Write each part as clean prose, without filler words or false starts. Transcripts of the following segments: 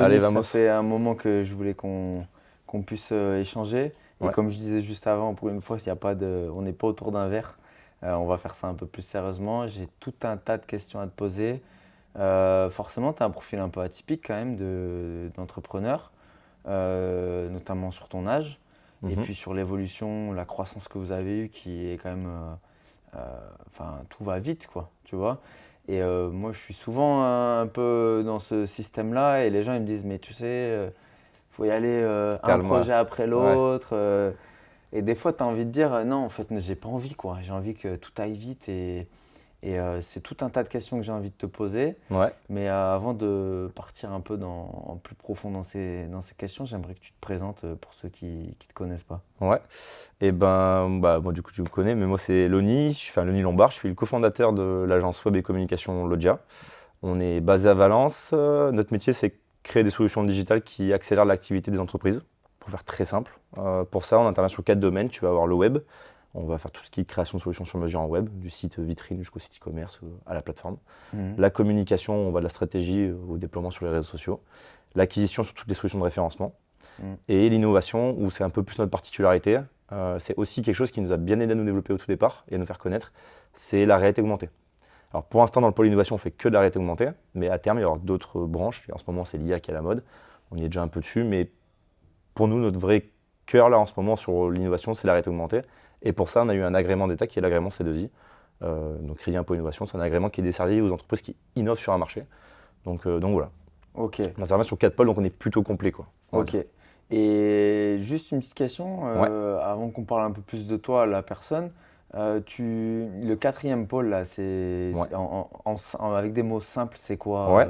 Allez, Loni, ça vamos. fait un moment que je voulais qu'on puisse échanger. Et Ouais. comme je disais juste avant, pour une fois, il y a pas de, on n'est pas autour d'un verre. On va faire ça un peu plus sérieusement. J'ai tout un tas de questions à te poser. Forcément, tu as un profil un peu atypique quand même d'entrepreneur, notamment sur ton âge. Et Mhm. puis sur l'évolution, la croissance que vous avez eue qui est quand même. Enfin, tout va vite, quoi, tu vois. Et moi, je suis souvent un peu dans ce système-là et les gens, ils me disent, mais tu sais, faut y aller un Calme-moi. projet après Ouais. l'autre. Et des fois, tu as envie de dire, non, en fait, j'ai pas envie, quoi. J'ai envie que tout aille vite et c'est tout un tas de questions que j'ai envie de te poser. Ouais. Mais avant de partir un peu en plus profond dans ces questions, j'aimerais que tu te présentes pour ceux qui ne te connaissent pas. Ouais. Et ben, bah, moi, du coup, tu me connais, mais moi, c'est Loni. Loni Lombard. Je suis le cofondateur de l'agence web et communication Loggia. On est basé à Valence. Notre métier, c'est créer des solutions digitales qui accélèrent l'activité des entreprises. Pour faire très simple. Pour ça, on intervient sur 4 domaines. Tu vas avoir le web. On va faire tout ce qui est création de solutions sur mesure en web, du site vitrine jusqu'au site e-commerce à la plateforme. Mhm. La communication, on va de la stratégie au déploiement sur les réseaux sociaux. L'acquisition sur toutes les solutions de référencement. Mhm. Et l'innovation, où c'est un peu plus notre particularité, c'est aussi quelque chose qui nous a bien aidé à nous développer au tout départ et à nous faire connaître, c'est la réalité augmentée. Alors pour l'instant, dans le pôle innovation, on fait que de la réalité augmentée, mais à terme, il y aura d'autres branches. Et en ce moment, c'est l'IA qui est à la mode. On y est déjà un peu dessus, mais pour nous, notre vrai cœur là en ce moment sur l'innovation, c'est la réalité augmentée. Et pour ça, on a eu un agrément d'État qui est l'agrément C2I. Donc Crédit Impôt Innovation, c'est un agrément qui est desservi aux entreprises qui innovent sur un marché. Donc voilà. Ok. On intervient sur 4 pôles, donc on est plutôt complet, quoi, on va Ok. dire. Et juste une petite question, Ouais. avant qu'on parle un peu plus de toi, la personne. Le quatrième pôle, là, Ouais. avec des mots simples, c'est quoi Ouais.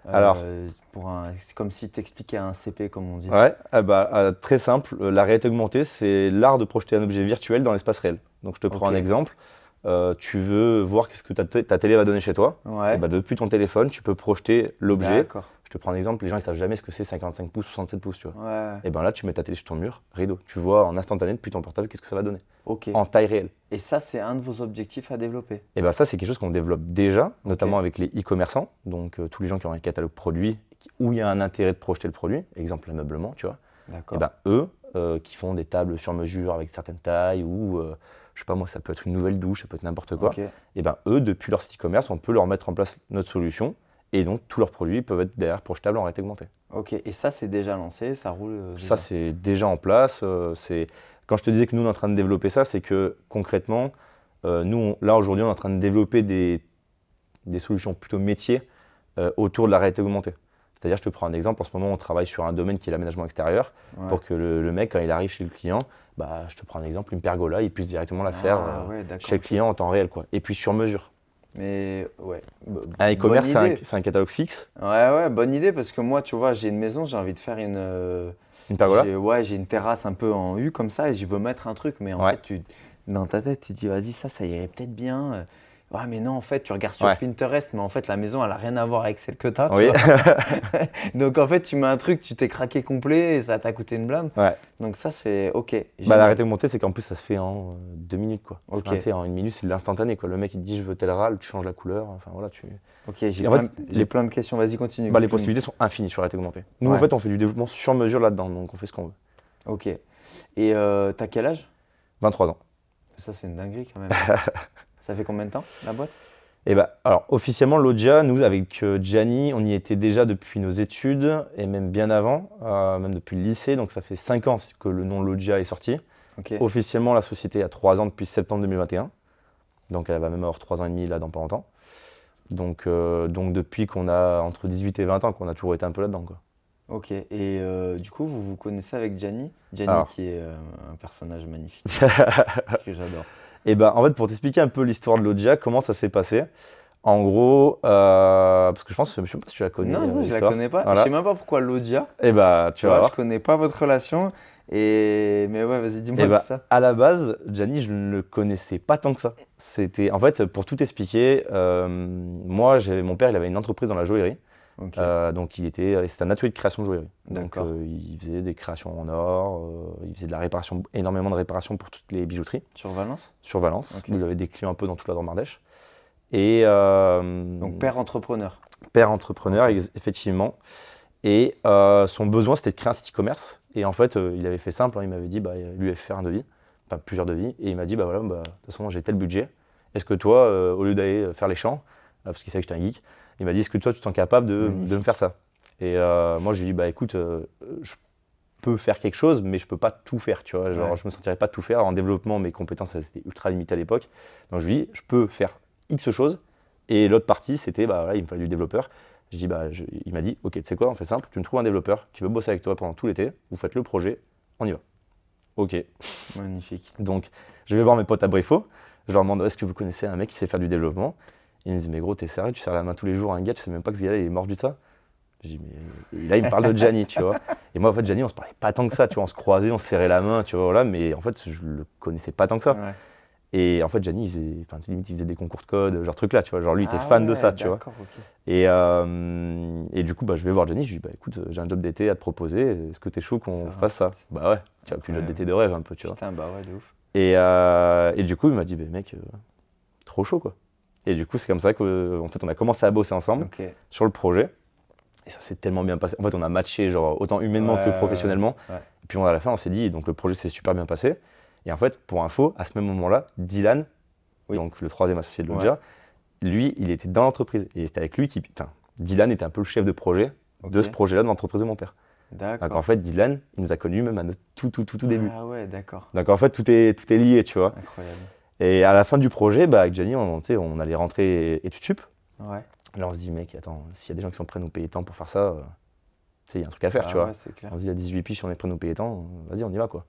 Alors, c'est comme si tu expliquais un CP, comme on dit. ouais, très simple, la réalité augmentée, c'est l'art de projeter un objet virtuel dans l'espace réel. Donc je te prends Ok. un exemple. Tu veux voir qu'est-ce que ta télé va donner chez toi. Et Ouais. bah, depuis ton téléphone, tu peux projeter l'objet. D'accord. Je te prends un exemple, les gens ne savent jamais ce que c'est 55 pouces, 67 pouces, tu vois. Ouais. Et ben là, tu mets ta télé sur ton mur, rideau. Tu vois en instantané depuis ton portable qu'est-ce que ça va donner. Ok. En taille réelle. Et ça, c'est un de vos objectifs à développer. Et ben ça, c'est quelque chose qu'on développe déjà, Ok. notamment avec les e-commerçants, donc tous les gens qui ont un catalogue produit, où il y a un intérêt de projeter le produit, exemple l'ameublement, tu vois. Et D'accord. ben eux, qui font des tables sur mesure avec certaines tailles, ou je sais pas moi, ça peut être une nouvelle douche, ça peut être n'importe quoi. Ok. Et ben eux, depuis leur site e-commerce, on peut leur mettre en place notre solution, et donc tous leurs produits peuvent être derrière projetables en réalité augmentée. Ok. Et ça, c'est déjà lancé, ça roule Ça, déjà. c'est déjà en place. Quand je te disais que nous, on est en train de développer ça, c'est que concrètement, là, aujourd'hui, on est en train de développer des solutions plutôt métiers autour de la réalité augmentée. C'est-à-dire, je te prends un exemple, en ce moment, on travaille sur un domaine qui est l'aménagement extérieur, Ouais. pour que le mec, quand il arrive chez le client, bah, je te prends un exemple, une pergola, il puisse directement la faire Ah ouais, d'accord. chez le Ok. client en temps réel, quoi. Et puis sur mesure. Mais ouais, Un bonne e-commerce, idée. c'est un catalogue fixe, Ouais, ouais, bonne idée parce que moi, tu vois, j'ai une maison, j'ai envie de faire une pergola. ouais, j'ai une terrasse un peu en U comme ça et je veux mettre un truc, mais en Ouais, fait, dans ta tête, tu te dis, vas-y, ça irait peut-être bien. Ouais, mais non, en fait, tu regardes sur ouais, Pinterest, mais en fait, la maison, elle a rien à voir avec celle que tu as, tu oui, vois. Donc, en fait, tu mets un truc, tu t'es craqué complet et ça t'a coûté une blinde. ouais. Donc, ça, c'est OK, Bah, la génial. réalité augmentée, c'est qu'en plus, ça se fait en 2 minutes, quoi. C'est OK, pas, tu sais, en 1 minute, c'est de l'instantané, quoi. Le mec, il te dit, je veux tel râle, tu changes la couleur, enfin voilà. OK, j'ai Et en fait, j'ai plein de questions. Vas-y, continue. les possibilités sont infinies sur la réalité augmentée. Nous, en Ouais, fait, on fait du développement sur mesure là-dedans, donc on fait ce qu'on veut. OK. Et t'as quel âge? 23 ans. Ça, c'est une dinguerie quand même. Ça fait combien de temps, la boîte? Et bah, alors, officiellement, Loggia, nous, avec Gianni, on y était déjà depuis nos études, et même bien avant, même depuis le lycée, donc ça fait 5 ans que le nom Loggia est sorti. OK. Officiellement, la société a 3 ans depuis septembre 2021, donc elle va même avoir 3 ans et demi là dans pas longtemps. Donc depuis qu'on a entre 18 et 20 ans, qu'on a toujours été un peu là-dedans, quoi. Ok, et du coup, vous vous connaissez avec Gianni? Gianni Alors, qui est un personnage magnifique que j'adore. et ben, en fait, pour t'expliquer un peu l'histoire de Loggia, comment ça s'est passé, en gros, parce que je sais pas si tu la connais, Non, non, je la l'histoire. connais pas. Je sais Voilà. même pas pourquoi Lodia. Et bah, Tu tu vas vois, je voir. connais pas votre relation. Mais ouais, vas-y, Et dis-moi tout bah, ça. à la base, Gianni, je ne le connaissais pas tant que ça. C'était, en fait, pour tout expliquer, moi, mon père, il avait une entreprise dans la joaillerie. Ok, Donc, c'était un atelier de création de joaillerie. Donc, d'accord. il faisait des créations en or, il faisait de la réparation, énormément de réparation pour toutes les bijouteries Sur Valence? sur Valence, Ok. où il avait des clients un peu dans toute la Drôme-Ardèche. Et Donc, père entrepreneur. père entrepreneur, Ok. effectivement. Et son besoin, c'était de créer un site e-commerce. Et en fait, il avait fait simple, hein, il m'avait dit, bah, lui avait fait un devis, enfin plusieurs devis, et il m'a dit, bah voilà, bah, de toute façon, j'ai tel budget. Est-ce que toi, au lieu d'aller faire les champs, parce qu'il savait que j'étais un geek, il m'a dit, est-ce que toi, tu te sens capable de me faire ça? Et moi, je lui ai dit, bah écoute, je peux faire quelque chose, mais je peux pas tout faire, tu vois. Genre, Ouais. je me sentirais pas tout faire. En développement, mes compétences, elles étaient ultra limitées à l'époque. Donc, je lui dis, je peux faire X choses. Et l'autre partie, c'était, bah voilà, il me fallait du développeur. Je dis, bah, il m'a dit, ok, tu sais quoi, on fait simple, tu me trouves un développeur qui veut bosser avec toi pendant tout l'été, vous faites le projet, on y va. Ok. Magnifique. Donc, je vais voir mes potes à Brifo, je leur demande, est-ce que vous connaissez un mec qui sait faire du développement? Ils me disent, mais gros, t'es sérieux, tu serres la main tous les jours à un gars, tu sais même pas que ce gars-là, il est mordu de ça? Je dis, mais et là, il me parle de Gianni, tu vois. Et moi, en fait, Gianni, on se parlait pas tant que ça, tu vois. On se croisait, on se serrait la main, tu vois, voilà. Mais en fait, je le connaissais pas tant que ça. Ouais. Et en fait, Gianni, enfin, limite, il faisait des concours de code, genre truc là, tu vois. Genre, lui, il était Ah fan de ouais, ça, tu vois. d'accord, ok. Et du coup, bah, je vais voir Gianni, je lui dis, bah écoute, j'ai un job d'été à te proposer, est-ce que t'es chaud qu'on Faire un fasse ça? site. Bah ouais, tu vois, puis le job Incroyable. d'été de rêve un peu, tu vois. Putain, bah ouais, de ouf. Et du coup, il m'a dit, bah mec, trop chaud, quoi. Et du coup, c'est comme ça qu'en fait, on a commencé à bosser ensemble Ok. sur le projet. Et ça s'est tellement bien passé. En fait, on a matché genre, autant humainement que professionnellement. Ouais. Et puis à la fin, on s'est dit, donc le projet s'est super bien passé. Et en fait, pour info, à ce même moment-là, Dylan, Oui. donc le troisième associé de Loggia, lui, il était dans l'entreprise. Et c'était avec lui qui. Enfin, Dylan était un peu le chef de projet de Ok. ce projet-là de l'entreprise de mon père. Donc en D'accord. fait, Dylan, il nous a connus même à notre tout début. Ah ouais, d'accord. Donc en fait, tout est lié, tu vois. Incroyable. Et à la fin du projet, bah, avec Gianni, on allait rentrer études sup. Ouais. Là, on se dit, mec, attends, s'il y a des gens qui sont prêts à nous payer tant pour faire ça, tu sais, il y a un truc à faire, Ah tu vois. ouais, c'est clair. On se dit à 18 piges, si on est prêt à nous payer tant, vas-y, on y va, quoi.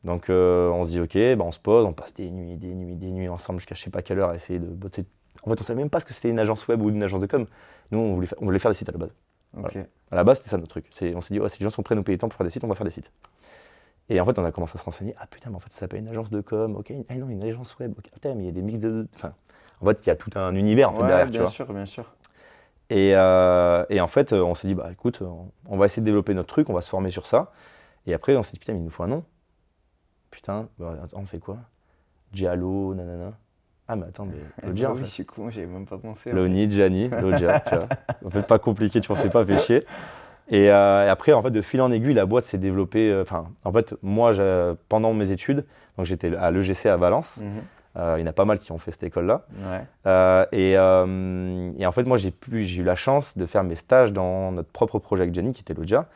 Donc on se dit, ok, bah, on se pose, on passe des nuits ensemble jusqu'à je sais pas quelle heure à essayer de bosser. En fait, on savait même pas ce que c'était une agence web ou une agence de com. Nous, on voulait faire des sites à la base. Ok. Voilà. À la base, c'était ça notre truc. On s'est dit, si les gens sont prêts à nous payer tant pour faire des sites, on va faire des sites. Et en fait, on a commencé à se renseigner. Ah putain, mais en fait, ça s'appelle une agence de com. Ok, ah non, une agence web. Ok, putain, mais il y a des mix de. Enfin, en fait, il y a tout un univers en fait, Ouais, derrière, tu bien vois. sûr, bien sûr. Et en fait, on s'est dit, bah écoute, on va essayer de développer notre truc, on va se former sur ça. Et après, on s'est dit, putain, mais il nous faut un nom. Putain, bah, attends, on fait quoi? Giallo, nanana. Ah, mais attends, mais Loggia Bah en oui, fait. je suis con, j'avais même pas pensé. En fait. Loni, Gianni, Loggia, tu vois. En fait, pas compliqué, tu pensais pas, fait chier. Et après, en fait, de fil en aiguille, la boîte s'est développée. Enfin, en fait, moi, pendant mes études, donc j'étais à l'EGC à Valence. Mhm. Il y en a pas mal qui ont fait cette école-là. Ouais. Et en fait, moi, j'ai eu la chance de faire mes stages dans notre propre projet avec Gianni, qui était Loggia,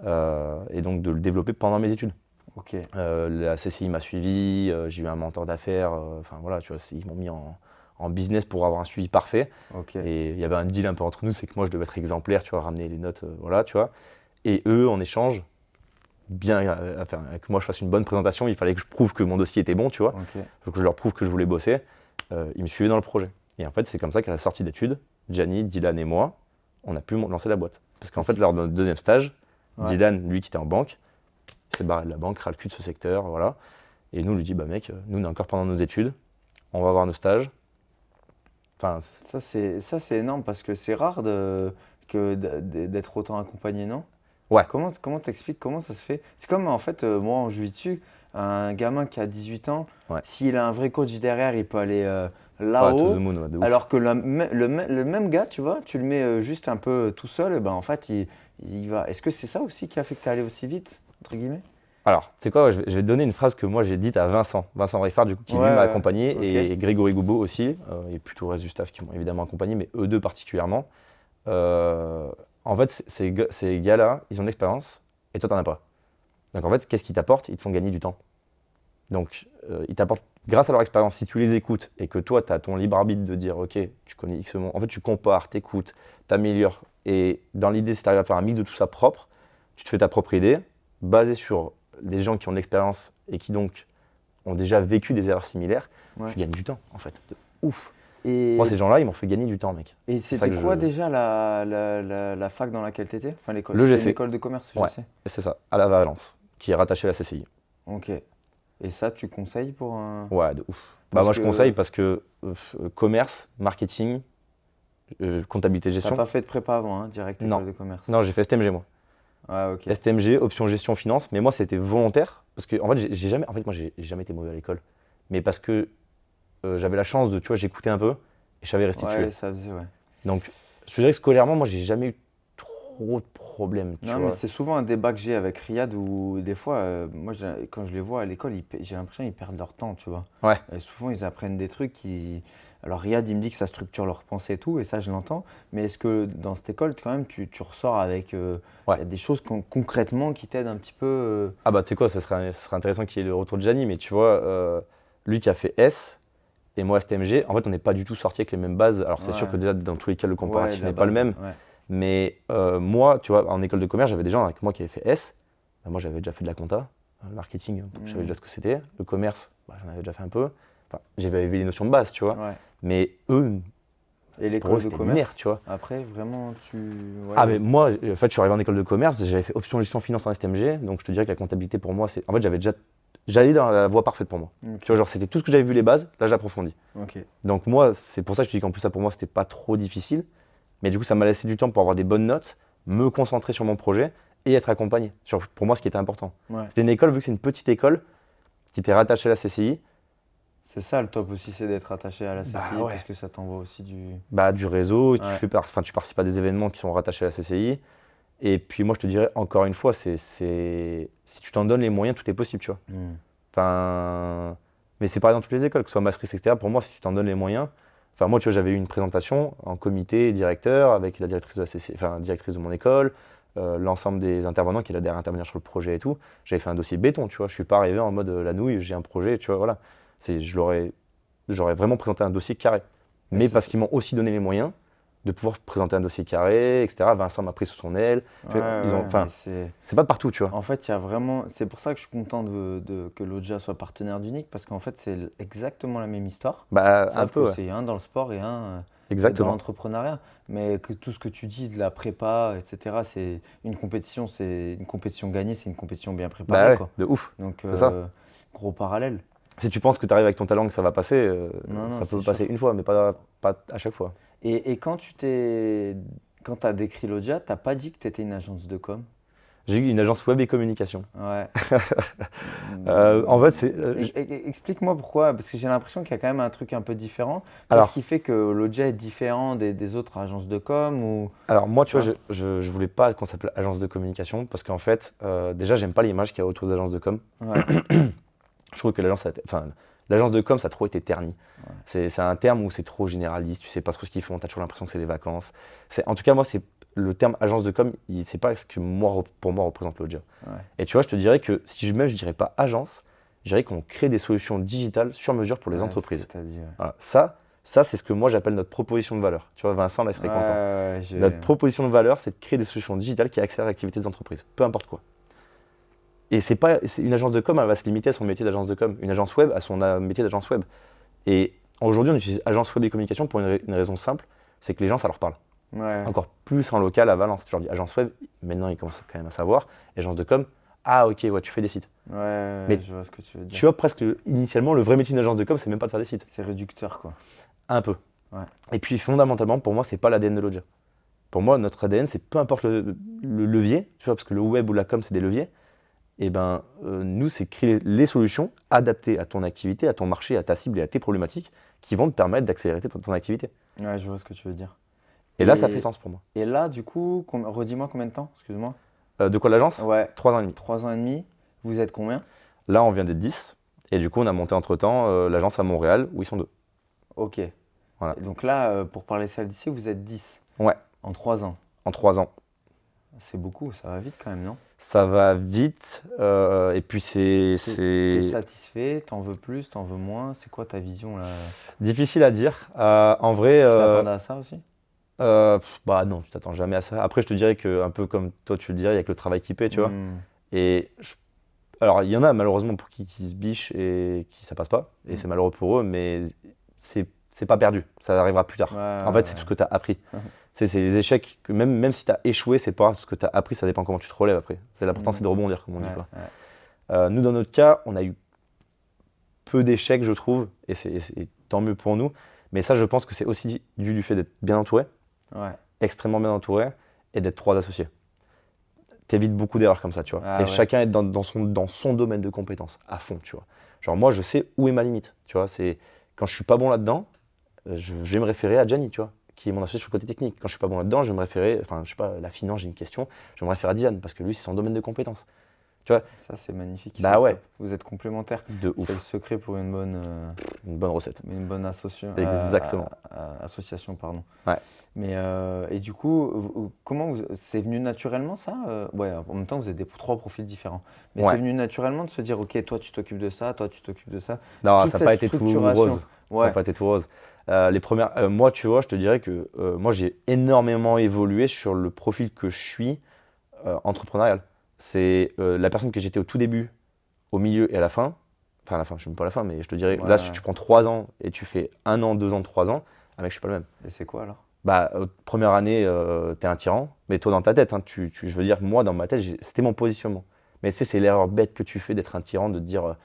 et donc de le développer pendant mes études. Ok. La CCI m'a suivi, j'ai eu un mentor d'affaires, enfin voilà, tu vois, ils m'ont mis en business pour avoir un suivi parfait. Ok. Et il y avait un deal un peu entre nous, c'est que moi je devais être exemplaire, tu vois, ramener les notes, voilà, tu vois. Et eux, en échange, enfin, que moi je fasse une bonne présentation, il fallait que je prouve que mon dossier était bon, tu vois, Ok. que je leur prouve que je voulais bosser. Ils me suivaient dans le projet. Et en fait, c'est comme ça qu'à la sortie d'études, Gianni, Dylan et moi, on a pu lancer la boîte. Parce qu'en fait, lors de notre deuxième stage, Ouais. Dylan, lui qui était en banque, s'est barré de la banque, ras le cul de ce secteur, voilà. Et nous, on lui dit, bah mec, nous on est encore pendant nos études, on va avoir nos stages. Enfin, Ça, c'est énorme parce que c'est rare d'être autant accompagné, non? ouais. Comment t'expliques, comment ça se fait? C'est comme en fait, moi en jiu-jitsu, un gamin qui a 18 ans, Ouais. s'il a un vrai coach derrière, il peut aller Ouais, to là-haut. the moon, ouais, de ouf. Alors que le même gars, tu vois, tu le mets juste un peu tout seul, et ben en fait, il va. Est-ce que c'est ça aussi qui a fait que tu es allé aussi vite, entre guillemets? Alors, tu sais quoi, je vais te donner une phrase que moi j'ai dite à Vincent Riffard, du coup, qui lui Ouais, m'a ouais, accompagné, ok. et Grégory Goubeau aussi, et puis tout le reste du staff qui m'ont évidemment accompagné, mais eux deux particulièrement. En fait, ces gars-là, ils ont de l'expérience, et toi, t'en as pas. Donc en fait, qu'est-ce qu'ils t'apportent? Ils te font gagner du temps. Donc, ils t'apportent, grâce à leur expérience, si tu les écoutes, et que toi, tu as ton libre arbitre de dire, ok, tu connais X monde, en fait, tu compares, t'écoutes, t'améliores, et dans l'idée, si tu arrives à faire un mix de tout ça propre, tu te fais ta propre idée, basée sur des gens qui ont de l'expérience et qui donc ont déjà vécu des erreurs similaires, Ouais. tu gagnes du temps, en fait. De ouf. Et, Moi, ces gens-là, ils m'ont fait gagner du temps, mec. et C'est ça c'était que quoi je- déjà la fac dans laquelle tu étais? Enfin, l'école. Le C'était GC. une école de commerce, je Ouais. sais. Et c'est ça, à la Valence, qui est rattaché à la CCI. Ok. Et ça, tu conseilles pour un. Ouais, de ouf. Bah, Parce moi, je que conseille parce que commerce, marketing, comptabilité, t'as gestion. pas fait de prépa avant, hein, direct Non. école de commerce. Non, j'ai fait STMG, moi. Ouais, ok. STMG, option gestion finance, mais moi, c'était volontaire. Parce que, en fait, j'ai jamais été mauvais à l'école. Mais parce que j'avais la chance de, tu vois, j'écoutais un peu et je savais restituer. Ouais, ça faisait, ouais. Donc, je te dirais que scolairement, moi, j'ai jamais eu trop de problèmes, tu Non, mais vois. c'est souvent un débat que j'ai avec Riyad où des fois, moi, quand je les vois à l'école, j'ai l'impression qu'ils perdent leur temps, tu vois. Ouais. Et souvent, ils apprennent des trucs qui. Alors, Riyad, il me dit que ça structure leur pensée et tout, et ça, je l'entends. Mais est-ce que dans cette école, quand même, tu ressors avec Ouais. il y a des choses concrètement qui t'aident un petit peu Ah bah tu sais quoi, ça serait intéressant qu'il y ait le retour de Gianni, mais tu vois, lui qui a fait S et moi STMG, en fait on n'est pas du tout sortis avec les mêmes bases. Alors c'est sûr Ouais, que déjà dans tous les cas le ouais, comparatif de la n'est pas le base. même, Ouais. mais moi, tu vois, en école de commerce, j'avais des gens avec moi qui avaient fait S. Bah, moi j'avais déjà fait de la compta, le marketing, je savais Hmm. déjà ce que c'était, le commerce, bah, j'en avais déjà fait un peu. Enfin, j'avais les notions de base, tu vois, Ouais. mais eux, Et pour eux l'école de c'était lunaire, commerce, tu vois. après, vraiment, Ah Ouais. mais moi, en fait, je suis arrivé en école de commerce, j'avais fait option gestion finance en STMG, donc je te dirais que la comptabilité pour moi, c'est, en fait, j'allais dans la voie parfaite pour moi. Tu Ok. vois, genre c'était tout ce que j'avais vu les bases, là j'approfondis. Ok. Donc moi, c'est pour ça que je te dis qu'en plus ça pour moi, c'était pas trop difficile, mais du coup, ça m'a laissé du temps pour avoir des bonnes notes, me concentrer sur mon projet et être accompagné. Pour moi, ce qui était important. Ouais. C'était une école, vu que c'est une petite école qui était rattachée à la CCI, C'est ça le top aussi, c'est d'être attaché à la bah CCI parce ouais, que ça t'envoie aussi du. bah du réseau, Ouais. tu participes à des événements qui sont rattachés à la CCI. Et puis moi, je te dirais encore une fois, si tu t'en donnes les moyens, tout est possible, tu vois. Hmm. Enfin, mais c'est pareil dans toutes les écoles, que ce soit Maastricht, etc. Pour moi, si tu t'en donnes les moyens. Enfin, moi, tu vois, j'avais eu une présentation en comité directeur avec la directrice de la CCI, enfin, directrice de mon école, l'ensemble des intervenants qui allaient derrière intervenir sur le projet et tout. J'avais fait un dossier béton, tu vois. Je suis pas arrivé en mode la nouille, j'ai un projet, tu vois, voilà. J'aurais vraiment présenté un dossier carré. Mais Mais parce qu'ils m'ont aussi donné les moyens de pouvoir présenter un dossier carré, etc. Vincent m'a pris sous son aile. Ouais, ouais, mais Enfin, c'est pas de partout, tu vois. En fait, il y a vraiment. C'est pour ça que je suis content que l'Oja soit partenaire d'Unique parce qu'en fait, c'est exactement la même histoire. Bah, un Sauf que peu, ouais. c'est un dans le sport et un dans Exactement. l'entrepreneuriat. Mais que tout ce que tu dis de la prépa, etc., c'est une compétition gagnée, c'est une compétition bien Bah préparée, ouais, quoi. de ouf. Donc, C'est ça. gros parallèle. Si tu penses que tu arrives avec ton talent, que ça va passer, Non, non, ça c'est peut passer sûr. une fois, mais pas à chaque fois. Et quand tu as décrit l'Odia, t'as pas dit que tu étais une agence de com? J'ai eu une agence web et communication. Ouais. En fait, c'est. Explique-moi pourquoi, parce que j'ai l'impression qu'il y a quand même un truc un peu différent. Qu'est-ce Alors, qui fait que l'Odia est différent des autres agences de com ou moi, tu tu vois, vois? je voulais pas qu'on s'appelle agence de communication parce qu'en fait, déjà, j'aime pas l'image qu'il y a autour des agences de com. Ouais, Je trouve que l'agence de com, ça a trop été terni. ouais, C'est un terme où c'est trop généraliste, tu sais pas trop ce qu'ils font, tu as toujours l'impression que c'est les vacances. En tout cas, moi, c'est le terme agence de com, c'est pas ce que pour moi représente l'Odia. ouais. Et tu vois, je te dirais que si même je dirais pas agence, je dirais qu'on crée des solutions digitales sur mesure pour les Ouais, c'est ce que entreprises. tu as dit. Ouais, Voilà. Ça c'est ce que moi j'appelle notre proposition de valeur. Tu vois, Vincent, là, il ouais, serait content. ouais, Notre proposition de valeur, c'est de créer des solutions digitales qui accélèrent l'activité des entreprises, peu importe quoi. Et une agence de com, elle va se limiter à son métier d'agence de com. Une agence web à son métier d'agence web. Et aujourd'hui, on utilise agence web et communication pour une raison simple, c'est que les gens, ça leur parle. ouais, Encore plus en local à Valence. Tu leur dis agence web, maintenant ils commencent quand même à savoir. Et agence de com, ah ok, ouais, tu fais des sites. ouais, Mais je vois ce que tu veux dire. tu vois, presque initialement, le vrai métier d'une agence de com, c'est même pas de faire des sites. C'est réducteur, quoi. Un peu. Ouais, Et puis fondamentalement, pour moi, c'est pas l'ADN de l'Odia. Pour moi, notre ADN, c'est peu importe le levier, tu vois, parce que le web ou la com, c'est des leviers. Et ben, nous, c'est créer les solutions adaptées à ton activité, à ton marché, à ta cible et à tes problématiques qui vont te permettre d'accélérer ton activité. ouais, je vois ce que tu veux dire. Et là, ça fait Et, sens pour moi. et là, du coup, redis-moi combien de temps, excuse-moi. De quoi l'agence? Ouais, 3 ans et demi. 3 ans et demi. Vous êtes combien? Là, on vient d'être 10. Et du coup, on a monté entre-temps l'agence à Montréal, où ils sont 2. Ok. Et Voilà. donc là, pour parler salle d'ici, vous êtes 10 Ouais, en 3 ans. en 3 ans. C'est beaucoup, ça va vite quand même, non? Ça va vite. Et puis, T'es c'est satisfait, t'en veux plus, t'en veux moins? C'est quoi ta vision là? difficile à dire. En vrai, Tu t'attendais à ça aussi? bah non, tu t'attends jamais à ça. Après, je te dirais que, un peu comme toi, tu le dirais, il y a que le travail qui paie, tu vois. Hmm, Et alors, il y en a malheureusement pour qui se bichent et qui ça passe pas. Et Mm. c'est malheureux pour eux, mais c'est pas perdu. Ça arrivera plus tard. Ouais, En fait, c'est tout ce que tu as appris. C'est les échecs, que même si tu as échoué, c'est pas grave, ce que tu as appris, ça dépend comment tu te relèves après. L'important, c'est de rebondir, comme on dit, ouais, quoi. ouais. Nous, dans notre cas, on a eu peu d'échecs, je trouve, et c'est tant mieux pour nous. Mais ça, je pense que c'est aussi dû du fait d'être bien entouré, Ouais. extrêmement bien entouré, et d'être 3 associés. T'évites beaucoup d'erreurs comme ça, tu vois. Ah Et ouais. chacun est dans son domaine de compétences, à fond, tu vois. Genre, moi, je sais où est ma limite, tu vois. Quand je suis pas bon là-dedans, je vais me référer à Gianni, tu vois. qui est mon associé sur le côté technique. Quand je suis pas bon là-dedans, je vais me référer, enfin, je sais pas, la finance, j'ai une question, je vais me référer à Dylan parce que lui, c'est son domaine de compétence. Tu vois, Ça, c'est magnifique. bah c'est ouais, top. Vous êtes complémentaires. de C'est le ouf. secret pour Une bonne recette. une bonne Exactement. association. Pardon. Ouais. Mais, et du coup, c'est venu naturellement ça? Ouais, en même temps, vous êtes trois profils différents. Mais c'est Ouais. venu naturellement de se dire, ok, toi tu t'occupes de ça, toi tu t'occupes de ça. Non, Toute ça n'a cette pas été tout structuration. rose. Ça n'a Ouais, pas été tout rose. Les premières, moi, tu vois, je te dirais que moi, j'ai énormément évolué sur le profil que je suis entrepreneurial. C'est la personne que j'étais au tout début, au milieu et à la fin. Enfin, à la fin, je ne suis même pas à la fin, mais je te dirais, là, si ouais. tu prends 3 ans et tu fais 1 an, 2 ans, 3 ans, ah mec, je suis pas le même. Et c'est quoi alors? Bah, première année, t'es un tyran, mais toi dans ta tête, hein, je veux dire, moi dans ma tête, c'était mon positionnement. Mais tu sais, c'est l'erreur bête que tu fais d'être un tyran, de te dire.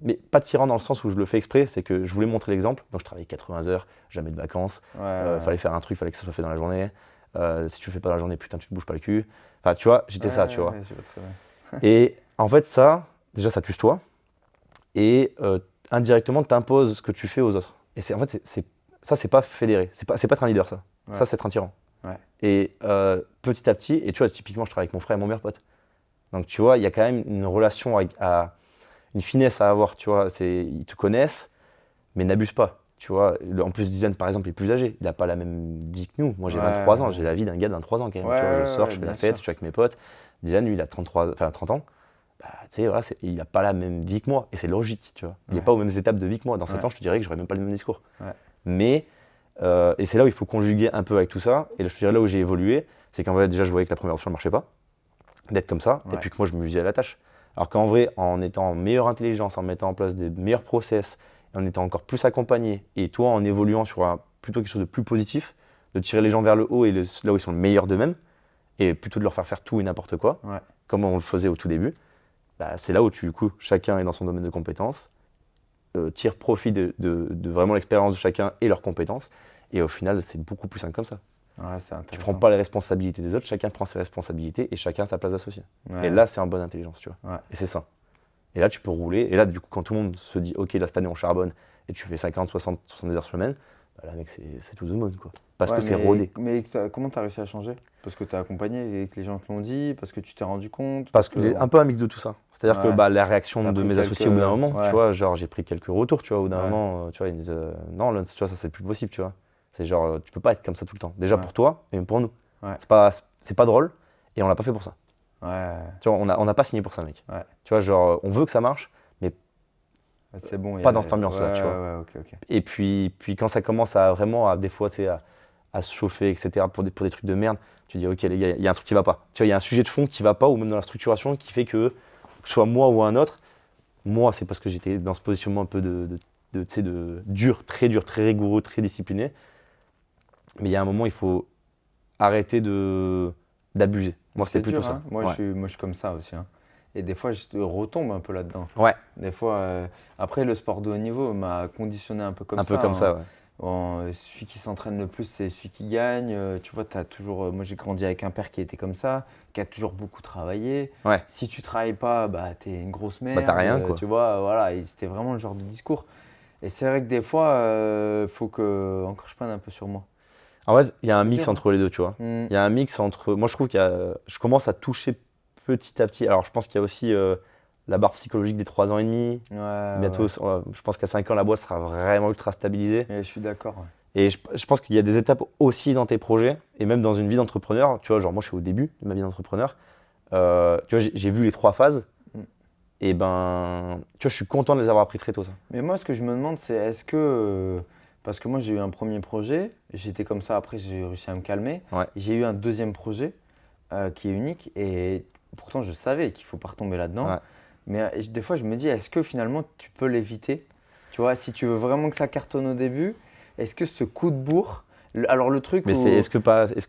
Mais pas tyran dans le sens où je le fais exprès, c'est que je voulais montrer l'exemple. Donc je travaillais 80 heures, jamais de vacances. Ouais, Fallait faire un truc, fallait que ça soit fait dans la journée. Si tu le fais pas dans la journée, putain, tu te bouges pas le cul. Enfin, tu vois, j'étais ça, tu vois. je vois très bien. Et en fait, ça, déjà, ça tue toi. Et indirectement, t'imposes ce que tu fais aux autres. Et en fait, ça, c'est pas fédéré. C'est pas être un leader, ça. Ouais. Ça, c'est être un tyran. Ouais. Et petit à petit, et tu vois, typiquement, je travaille avec mon frère et mon meilleur pote. Donc, tu vois, il y a quand même une relation une finesse à avoir, tu vois. Ils te connaissent, mais n'abuse pas. Tu vois, en plus, Dylan, par exemple, est plus âgé. Il n'a pas la même vie que nous. Moi, j'ai 23 ans. J'ai la vie d'un gars de 23 ans quand même. Ouais, Tu vois, je ouais, sors, ouais, je fais bien la fête, sûr. je suis avec mes potes. Dylan, lui, il a 30 ans. Bah, tu sais, voilà, il n'a pas la même vie que moi. Et c'est logique, tu vois. Il n'est Ouais. pas aux mêmes étapes de vie que moi. Dans 7 Ouais. ans, je te dirais que j'aurais même pas le même discours. Ouais. Mais, et c'est là où il faut conjuguer un peu avec tout ça. Et je te dirais là où j'ai évolué, c'est qu'en vrai, déjà, je voyais que la première option ne marchait pas, d'être comme ça. Et Ouais. puis que moi, je m'usais à la tâche. Alors qu'en vrai, en étant en meilleure intelligence, en mettant en place des meilleurs process, en étant encore plus accompagné, et toi en évoluant sur plutôt quelque chose de plus positif, de tirer les gens vers le haut et là où ils sont le meilleur d'eux-mêmes, et plutôt de leur faire tout et n'importe quoi, Ouais. comme on le faisait au tout début, bah, c'est là où du coup, chacun est dans son domaine de compétences, tire profit de vraiment l'expérience de chacun et leurs compétences, et au final, c'est beaucoup plus simple comme ça. Ouais, c'est Tu prends intéressant. pas les responsabilités des autres, chacun prend ses responsabilités et chacun a sa place d'associé. Ouais. Et là, c'est en bonne intelligence, tu vois. Ouais. Et c'est ça. Et là, tu peux rouler. Et là, du coup, quand tout le monde se dit, OK, là, cette année, on charbonne, et tu fais 50, 60, 70 heures semaine, bah là, mec, c'est tout the monde, quoi. Parce Ouais, que c'est rodé. Mais comment tu as réussi à changer? Parce que tu as accompagné et que les gens te l'ont dit, parce que tu t'es rendu compte, Parce que un peu un mix de tout ça. C'est-à-dire que Ouais. bah, la réaction T'as de pris mes associés au bout d'un moment, tu ouais. vois, genre, j'ai pris quelques retours, tu vois, au bout d'un Ouais. moment, tu vois, ils me disent, non, là, tu vois, ça, c'est plus possible, tu vois. C'est genre, tu peux pas être comme ça tout le temps. Déjà Ouais. pour toi, et même pour nous. Ouais. C'est pas drôle, et on l'a pas fait pour ça. Ouais. Tu vois, on n'a pas signé pour ça, mec. Ouais. Tu vois, genre, on veut que ça marche, mais C'est bon. pas dans cette ambiance-là, ouais, tu vois. Ouais, ok. Et puis quand ça commence à vraiment, des fois, tu sais, à se chauffer, etc., pour des trucs de merde, tu dis, OK, les gars, il y a un truc qui va pas. Tu vois, il y a un sujet de fond qui va pas, ou même dans la structuration, qui fait que ce soit moi ou un autre, moi, c'est parce que j'étais dans ce positionnement un peu tu sais, de dur, très rigoureux, très discipliné. Mais il y a un moment, il faut arrêter d'abuser. Moi, c'était C'est plutôt dur, ça. hein. Moi, Ouais. je suis comme ça aussi, hein. Et des fois, je retombe un peu là-dedans. Ouais, Des fois, après, le sport de haut niveau m'a conditionné un peu comme un ça, peu comme hein. ça, ouais. Bon, celui qui s'entraîne le plus, c'est celui qui gagne. Tu vois, t'as toujours, moi, j'ai grandi avec un père qui était comme ça, qui a toujours beaucoup travaillé. Ouais. Si tu travailles pas, bah, t'es une grosse merde. Bah, t'as rien, quoi. Tu vois, voilà, et c'était vraiment le genre de discours. Et c'est vrai que des fois, faut que encore je prenne un peu sur moi. En fait, il y a un C'est mix dur, hein. entre les deux, tu vois. Mm. Il y a un mix entre. Moi, je trouve je commence à toucher petit à petit. Alors, je pense qu'il y a aussi la barre psychologique des 3 ans et demi. Ouais, Bientôt, ouais. je pense qu'à 5 ans, la boîte sera vraiment ultra stabilisée. Et je suis d'accord. Ouais. Et je pense qu'il y a des étapes aussi dans tes projets, et même dans une vie d'entrepreneur. Tu vois, genre, moi, je suis au début de ma vie d'entrepreneur. Tu vois, j'ai vu les 3 phases. Mm. Et ben, tu vois, je suis content de les avoir appris très tôt, ça. Mais moi, ce que je me demande, c'est est-ce que. Parce que moi, j'ai eu un premier projet, j'étais comme ça, après, j'ai réussi à me calmer. Ouais. J'ai eu un deuxième projet qui est unique, et pourtant, je savais qu'il ne faut pas retomber là-dedans. Ouais. Mais des fois, je me dis, est-ce que finalement, tu peux l'éviter? Tu vois, si tu veux vraiment que ça cartonne au début, est-ce que ce coup de bourre. Alors, le truc. Mais où, est-ce que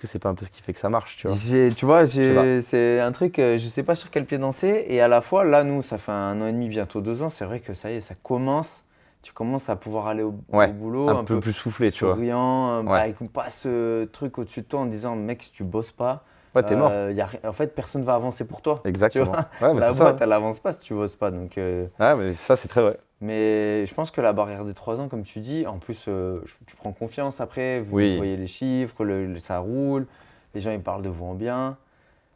c'est pas un peu ce qui fait que ça marche, tu vois? tu vois, sais c'est un truc, je sais pas sur quel pied danser. Et à la fois, là, nous, ça fait 1 an et demi, bientôt 2 ans. C'est vrai que ça y est, ça commence. Tu commences à pouvoir aller au Ouais, boulot un peu plus soufflé, tu vois. souriant, Ouais. avec pas ce truc au-dessus de toi en disant, mec, si tu bosses pas, Ouais, t'es mort. en fait, personne va avancer pour toi. Exactement. Tu vois, Ouais, mais la c'est ça. boîte, elle avance pas si tu bosses pas. Donc, Ouais, mais ça, c'est très vrai. Mais je pense que la barrière des 3 ans, comme tu dis, en plus, tu prends confiance après, vous Oui, voyez les chiffres, ça roule, les gens ils parlent de vous en bien.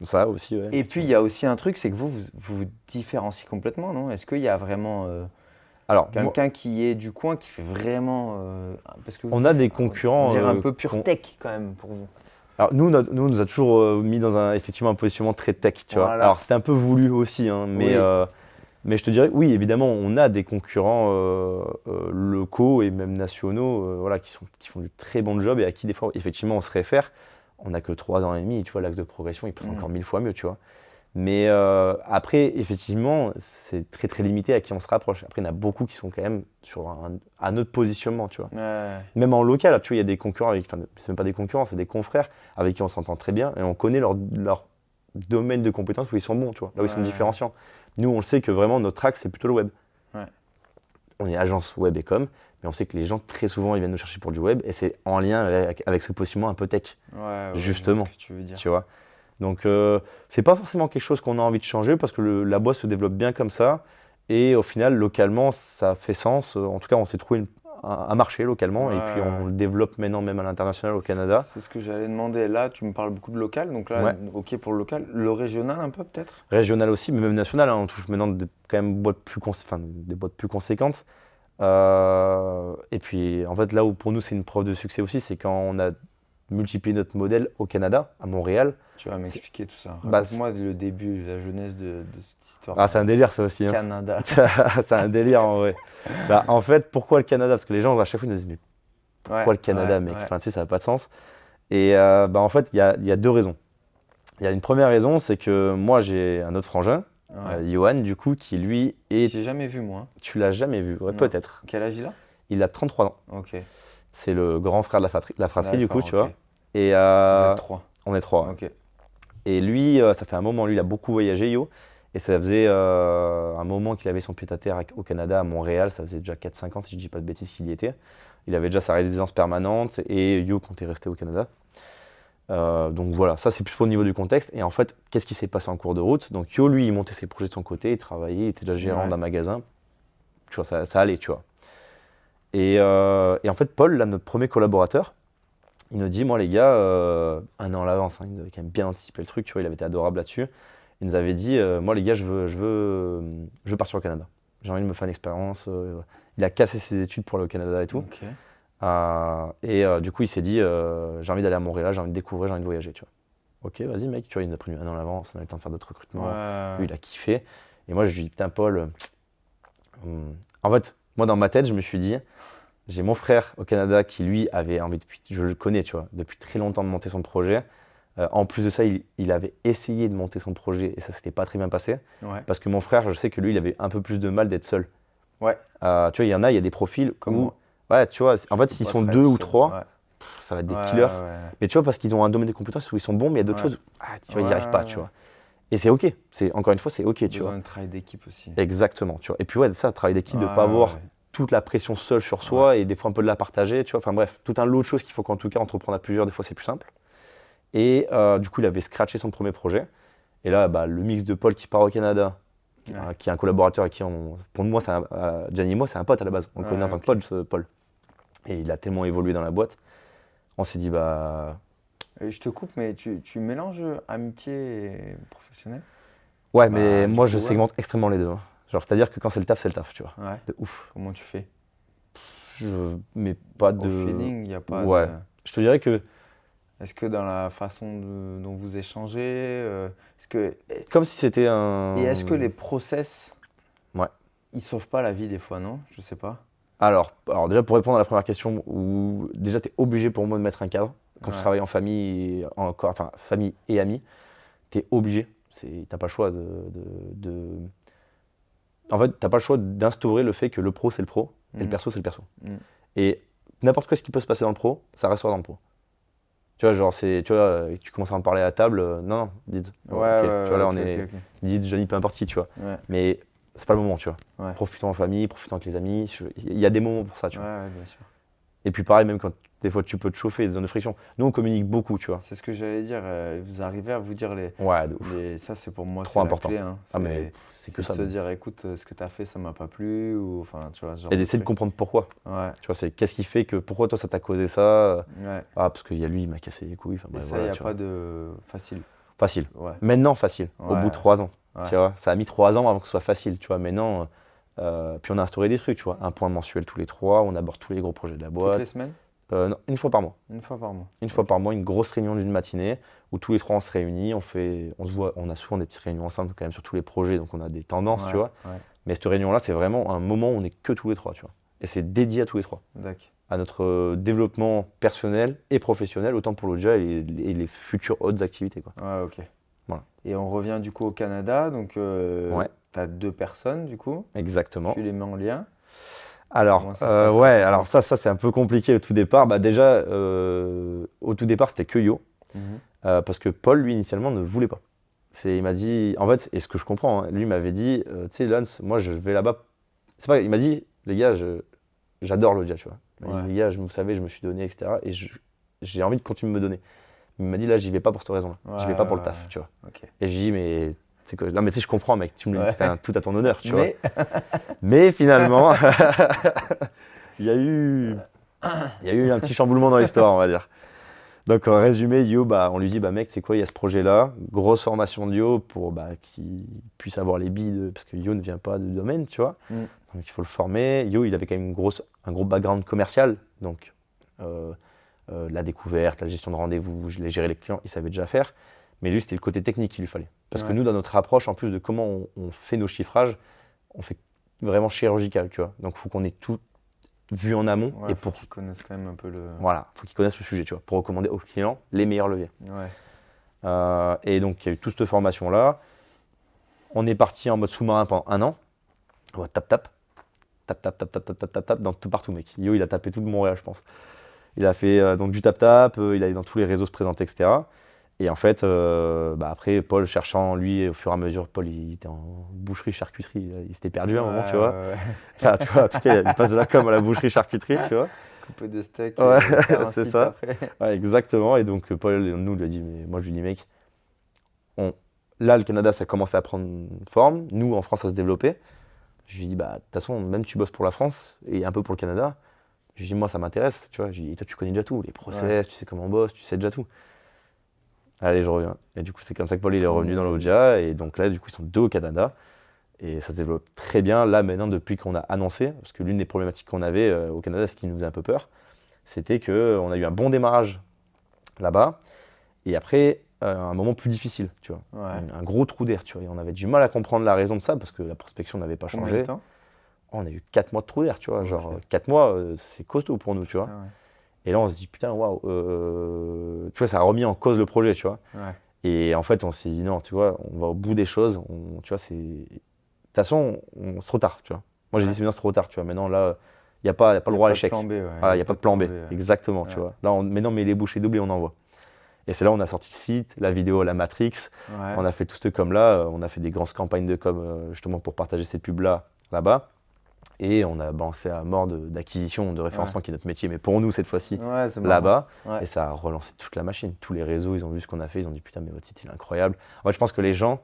ça aussi, ouais. Et puis il y a aussi un truc, c'est que vous différenciez complètement, non? Est-ce qu'il y a vraiment Alors, moi, quelqu'un qui est du coin qui fait vraiment. Parce que on vous, a des on concurrents. dirait un peu pure tech quand même pour vous. Alors, nous, on nous a toujours mis dans effectivement, un positionnement très tech, tu vois. Voilà. Alors, c'était un peu voulu aussi, hein, Oui. mais je te dirais, oui, évidemment, on a des concurrents locaux et même nationaux, voilà, qui font du très bon job et à qui, des fois, effectivement, on se réfère. On n'a que 3 ans et demi, tu vois, l'axe de progression, il peut être encore 1000 fois mieux, tu vois. Mais après, effectivement, c'est très très limité à qui on se rapproche. Après, il y en a beaucoup qui sont quand même sur un autre positionnement, tu vois. Ouais. Même en local, tu vois, il y a des concurrents, enfin, c'est même pas des concurrents, c'est des confrères avec qui on s'entend très bien et on connaît leur domaine de compétences où ils sont bons, tu vois, là où ils sont Ouais. différenciants. Nous, on le sait que vraiment notre axe, c'est plutôt le web. Ouais. On est agence web et com, mais on sait que les gens, très souvent, ils viennent nous chercher pour du web et c'est en lien avec ce positionnement un peu tech, Ouais, je vois justement, ce que tu veux dire. tu vois. Donc, c'est pas forcément quelque chose qu'on a envie de changer parce que la boîte se développe bien comme ça. Et au final, localement, ça fait sens. En tout cas, on s'est trouvé un marché localement et puis Ouais. on le développe maintenant même à l'international au Canada. C'est ce que j'allais demander. Là, tu me parles beaucoup de local, donc là, Ouais, ok pour le local. Le régional un peu peut-être? régional aussi, mais même national, hein. On touche maintenant quand même des boîtes plus conséquentes. Et puis, en fait, là où pour nous c'est une preuve de succès aussi, c'est quand on a multiplié notre modèle au Canada, à Montréal. Tu vas C'est m'expliquer tout ça. bah, Raconte-moi le début, la jeunesse de cette histoire c'est un délire ça aussi, hein. Canada. C'est un délire en vrai. Bah, en fait, pourquoi le Canada? Parce que les gens à chaque fois ils nous disent mais Ouais, pourquoi le Canada, ouais, mec? ouais. Enfin, tu sais, ça n'a pas de sens. Et bah, en fait, il y a deux raisons. Il y a une première raison, c'est que moi j'ai un autre frangin, Ouais. Johan, du coup, qui lui est. J'ai jamais vu moi. Tu l'as jamais vu, ouais, Non. peut-être. Quel âge il a? Il a 33 ans. Ok. C'est le grand frère de la fratrie, du coup, D'accord, tu ok. vois. Et Vous êtes 3. on est trois. Ouais. Ok. Et lui, ça fait un moment, lui, il a beaucoup voyagé, Yo. Et ça faisait un moment qu'il avait son pied-à-terre au Canada, à Montréal. Ça faisait déjà 4-5 ans, si je dis pas de bêtises, qu'il y était. Il avait déjà sa résidence permanente et Yo comptait rester au Canada. Donc voilà, ça c'est plus au niveau du contexte. Et en fait, qu'est-ce qui s'est passé en cours de route? Donc Yo, lui, il montait ses projets de son côté, il travaillait, il était déjà gérant Ouais. d'un magasin. Tu vois, ça allait, tu vois. Et en fait, Paul, là, notre premier collaborateur, il nous dit, moi les gars, un an à l'avance, hein, il avait quand même bien anticipé le truc, tu vois, il avait été adorable là-dessus. Il nous avait dit, moi les gars, je veux partir au Canada. J'ai envie de me faire une expérience. Il a cassé ses études pour aller au Canada et tout. Ok. Du coup, il s'est dit, j'ai envie d'aller à Montréal, j'ai envie de découvrir, j'ai envie de voyager, tu vois. Ok, vas-y mec, tu vois, il nous a prévenu un an à l'avance, on a eu le temps de faire d'autres recrutements. Lui, Ouais. il a kiffé. Et moi, je lui dis, putain, Paul, en fait, moi dans ma tête, je me suis dit, j'ai mon frère au Canada qui, lui, avait envie, je le connais, tu vois, depuis très longtemps de monter son projet. En plus de ça, il avait essayé de monter son projet et ça s'était pas très bien passé. Ouais. Parce que mon frère, je sais que lui, il avait un peu plus de mal d'être seul. Ouais. Tu vois, il y a des profils Comme où, moi. ouais, tu vois, en fait, Faut s'ils pas sont trop deux être ou seul. trois, ça va être des Ouais. killers. Ouais. Mais tu vois, parce qu'ils ont un domaine de compétences où ils sont bons, mais il y a d'autres Ouais. choses, tu vois, ils n'y arrivent pas, tu Ouais. vois. Et c'est ok, encore une fois, c'est ok, tu vois. Besoin de travail d'équipe aussi. Exactement, tu vois. Et puis ouais, ça, travail d'équipe, de ne Ouais, pas avoir ouais. toute la pression seule sur Ouais. soi et des fois un peu de la partager, tu vois. Enfin bref, tout un lot de choses qu'il faut qu'en tout cas entreprendre à plusieurs, des fois c'est plus simple. Et du coup, il avait scratché son premier projet. Et là, bah, le mix de Paul qui part au Canada, Ouais. qui est un collaborateur avec qui pour moi, Gianni et moi, c'est un pote à la base. On le connaît en Ouais, tant ok. que pote, Paul. Et il a tellement évolué dans la boîte. On s'est dit, bah. Je te coupe, mais tu mélanges amitié et professionnel? Ouais, mais Bah, du moi, je coup, ouais. segmente extrêmement les deux, hein. Genre, c'est-à-dire que quand c'est le taf, tu vois. Ouais. De ouf. Comment tu fais? Je mets pas Au de. feeling, il n'y a pas Ouais. de. Je te dirais que, Est-ce que dans la façon dont vous échangez, est-ce que comme si c'était et est-ce que un. les process, Ouais. ils sauvent pas la vie des fois, non? Je sais pas. Alors déjà, pour répondre à la première question, où déjà, tu es obligé pour moi de mettre un cadre. Quand tu Ouais. travailles en famille, enfin, famille et amis, tu es obligé. T'as pas le choix En fait, t'as pas le choix d'instaurer le fait que le pro, c'est le pro et le Mm. perso, c'est le perso. Mm. Et n'importe quoi ce qui peut se passer dans le pro, ça restera dans le pro. Tu vois, genre, tu vois, tu commences à en parler à table, non, non, dites. Ouais, Oh, ouais, ok, tu ouais, vois, là, ok, on est. ok, ok. Dites, Johnny, peu importe qui, tu vois. Ouais, Mais c'est pas le moment, tu vois. ouais. Profitons en famille, profitons avec les amis. Il y a des moments pour ça, tu Ouais, vois. ouais, bien sûr. Et puis pareil, même quand des fois tu peux te chauffer, des zones de friction. Nous, on communique beaucoup, tu vois. C'est ce que j'allais dire. Vous arrivez à vous dire Ouais, de ouf. ça, c'est pour moi, Trop c'est la important. clé, hein. Ah, mais c'est que C'est ça. de se dire, écoute, ce que tu as fait, ça m'a pas plu, ou enfin, tu vois, ce genre Et de d'essayer de truc. comprendre pourquoi. Ouais, Tu vois, c'est qu'est-ce qui fait que, pourquoi toi ça t'a causé ça? ouais. Ah, parce qu'il y a lui, il m'a cassé les couilles. Enfin, Et bref, ça, il voilà, n'y a tu vois. pas de facile. Facile. Ouais, Maintenant, facile. Au bout ouais, de 3 ans. ouais. Tu vois, ça a mis 3 ans avant que ce soit facile. Tu vois, maintenant, puis on a instauré des trucs, tu vois. Un point mensuel tous les 3, on aborde tous les gros projets de la Toutes les boîte. semaines? Non, une fois par mois. Une fois par mois. Une fois par mois, une grosse réunion d'une matinée où tous les 3 on se réunit, on se voit, on a souvent des petites réunions ensemble quand même sur tous les projets, donc on a des tendances, tu Ouais, vois. ouais. Mais cette réunion-là, c'est vraiment un moment où on n'est que tous les 3, tu vois. Et c'est dédié à tous les 3. D'accord. À notre développement personnel et professionnel, autant pour l'OJA et les futures hautes activités, quoi. Ouais, ok. Voilà. Et on revient du coup au Canada, donc Ouais, tu as 2 personnes du coup, exactement. tu les mets en lien. Alors, Comment ça se passe ouais, rapidement? alors ça c'est un peu compliqué au tout départ. Bah déjà, au tout départ, c'était que Yo, Mhm. parce que Paul, lui, initialement, ne voulait pas. Il m'a dit, en fait, et ce que je comprends, hein, lui m'avait dit, tu sais, Lance, moi je vais là-bas. C'est pas, il m'a dit, les gars, j'adore l'OJA, tu vois. Il m'a dit, Ouais. les gars, vous savez, je me suis donné, etc. Et j'ai envie de continuer de me donner. Il m'a dit, là, j'y vais pas pour cette raison-là. J'y vais pas pour le taf, tu vois. Ok. Et j'ai dit, mais c'est que, non, mais tu sais, je comprends, mec, tu me le dis, Ouais. enfin, tout à ton honneur, tu vois. Mais Mais finalement, il y a eu un petit chamboulement dans l'histoire, on va dire. Donc, en résumé, Yo, bah, on lui dit, bah, mec, c'est quoi, il y a ce projet-là, grosse formation de Yo pour qu'il puisse avoir les billes, parce que Yo ne vient pas du domaine, tu vois. Mm. Donc, il faut le former. Yo, il avait quand même un gros background commercial, donc la découverte, la gestion de rendez-vous, gérer les clients, il savait déjà faire. Mais lui, c'était le côté technique qu'il lui fallait. Parce que Ouais. nous, dans notre approche, en plus de comment on fait nos chiffrages, on fait vraiment chirurgical, tu vois. Donc, il faut qu'on ait tout vu en amont. Ouais, Et faut pour qu'ils connaissent quand même un peu le. voilà, il faut qu'ils connaissent le sujet, tu vois, pour recommander aux clients les meilleurs leviers. Ouais. Et donc, il y a eu toute cette formation-là. On est parti en mode sous-marin pendant 1 an. En mode tap-tap. Tap-tap, dans tout partout, mec. Yo, il a tapé tout de Montréal, je pense. Il a fait donc du tap-tap, il allait dans tous les réseaux se présenter, etc. Et en fait, après, Paul cherchant, lui, au fur et à mesure, Paul, il était en boucherie-charcuterie. Il s'était perdu à un moment, tu vois. Ouais. Enfin, tu vois, en tout cas, il passe de la com à la boucherie-charcuterie, tu vois. Couper des steaks Ouais, et faire un c'est site ça. après. Ouais, exactement. Et donc, Paul, nous, lui a dit, mais moi, je lui dis, mec, là, le Canada, ça commençait à prendre forme. Nous, en France, ça se développait. Je lui dis, bah, de toute façon, même tu bosses pour la France et un peu pour le Canada. Je lui dis, moi, ça m'intéresse, tu vois. Je lui dis, toi, tu connais déjà tout, les process, Ouais. tu sais comment on bosse, tu sais déjà tout. Allez, je reviens. Et du coup, c'est comme ça que Paul, il est Trop revenu dans bien. l'OJA. Et donc là, du coup, ils sont 2 au Canada. Et ça se développe très bien. Là, maintenant, depuis qu'on a annoncé, parce que l'une des problématiques qu'on avait au Canada, ce qui nous faisait un peu peur, c'était qu'on a eu un bon démarrage là-bas. Et après, un moment plus difficile, tu vois. Ouais. Un gros trou d'air, tu vois. Et on avait du mal à comprendre la raison de ça, parce que la prospection n'avait pas Combien de changé. temps? Oh, on a eu 4 mois de trou d'air, tu vois. Ok. Genre, 4 mois, c'est costaud pour nous, tu vois. Ah ouais. Et là, on se dit, putain, waouh, tu vois, ça a remis en cause le projet, tu vois. Ouais. Et en fait, on s'est dit, non, tu vois, on va au bout des choses. Tu vois, c'est. De toute façon, c'est trop tard, tu vois. Moi, j'ai Ouais. dit, c'est bien, c'est trop tard, tu vois. Maintenant, là, il n'y a pas le droit à l'échec. Plan B, ouais. Voilà, il n'y a pas de plan B. ouais. Exactement, tu Ouais. vois. Là, maintenant, on met les bouchées doubles et on envoie. Et c'est là où on a sorti le site, la vidéo, la Matrix. Ouais. On a fait tout ce com-là. On a fait des grosses campagnes de com, justement, pour partager ces pubs-là, là-bas. Et on a balancé à mort d'acquisition, de référencement, qui est notre métier. Mais pour nous, cette fois-ci, Ouais, c'est marrant. là-bas. Ouais. Et ça a relancé toute la machine. Tous les réseaux, ils ont vu ce qu'on a fait. Ils ont dit, putain, mais votre site, il est incroyable. En fait, je pense que les gens,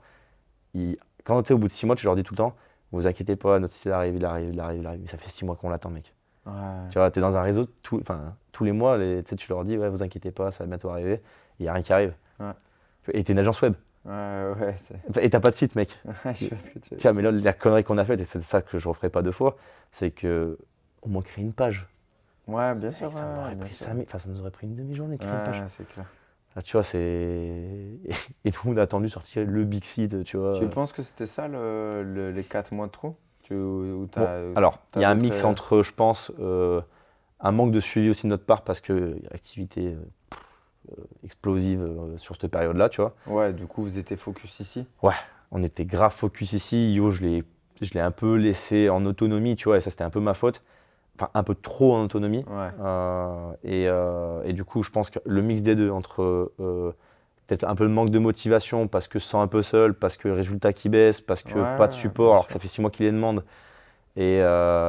quand tu sais, au bout de 6 mois, tu leur dis tout le temps, vous inquiétez pas, notre site, il arrive. Mais ça fait 6 mois qu'on l'attend, mec. Ouais. Tu vois, tu es dans un réseau, tous les mois, tu sais, tu leur dis, ouais, vous inquiétez pas, ça va bientôt arriver. Il n'y a rien qui arrive. Ouais. Et tu es une agence web. Ouais, Et t'as pas de site, mec. je vois ce que tu veux dire. Tiens, mais là, la connerie qu'on a faite, et c'est ça que je referai pas 2 fois, c'est que au moins créer une page. Ouais, bien sûr. Ça ouais, m'aurait bien pris sûr. 5 000, ça nous aurait pris une demi-journée de créer une page. Ouais, c'est clair. Là, tu vois, c'est. Et nous, on a attendu sortir le big site, tu vois. Tu penses que c'était ça les 4 mois de trop? Ou Bon, alors, il y a un mix entre, je pense, un manque de suivi aussi de notre part, parce que activité explosive sur cette période-là, tu vois. Ouais, du coup, vous étiez focus ici? Ouais, on était grave focus ici. Yo, je l'ai un peu laissé en autonomie, tu vois, et ça, c'était un peu ma faute. Enfin, un peu trop en autonomie. Ouais. Et du coup, je pense que le mix des deux, entre peut-être un peu de manque de motivation, parce que se sent un peu seul, parce que résultat qui baisse, parce que Ouais, pas de bien support, alors que sûr. ça fait 6 mois qu'il les demande, Et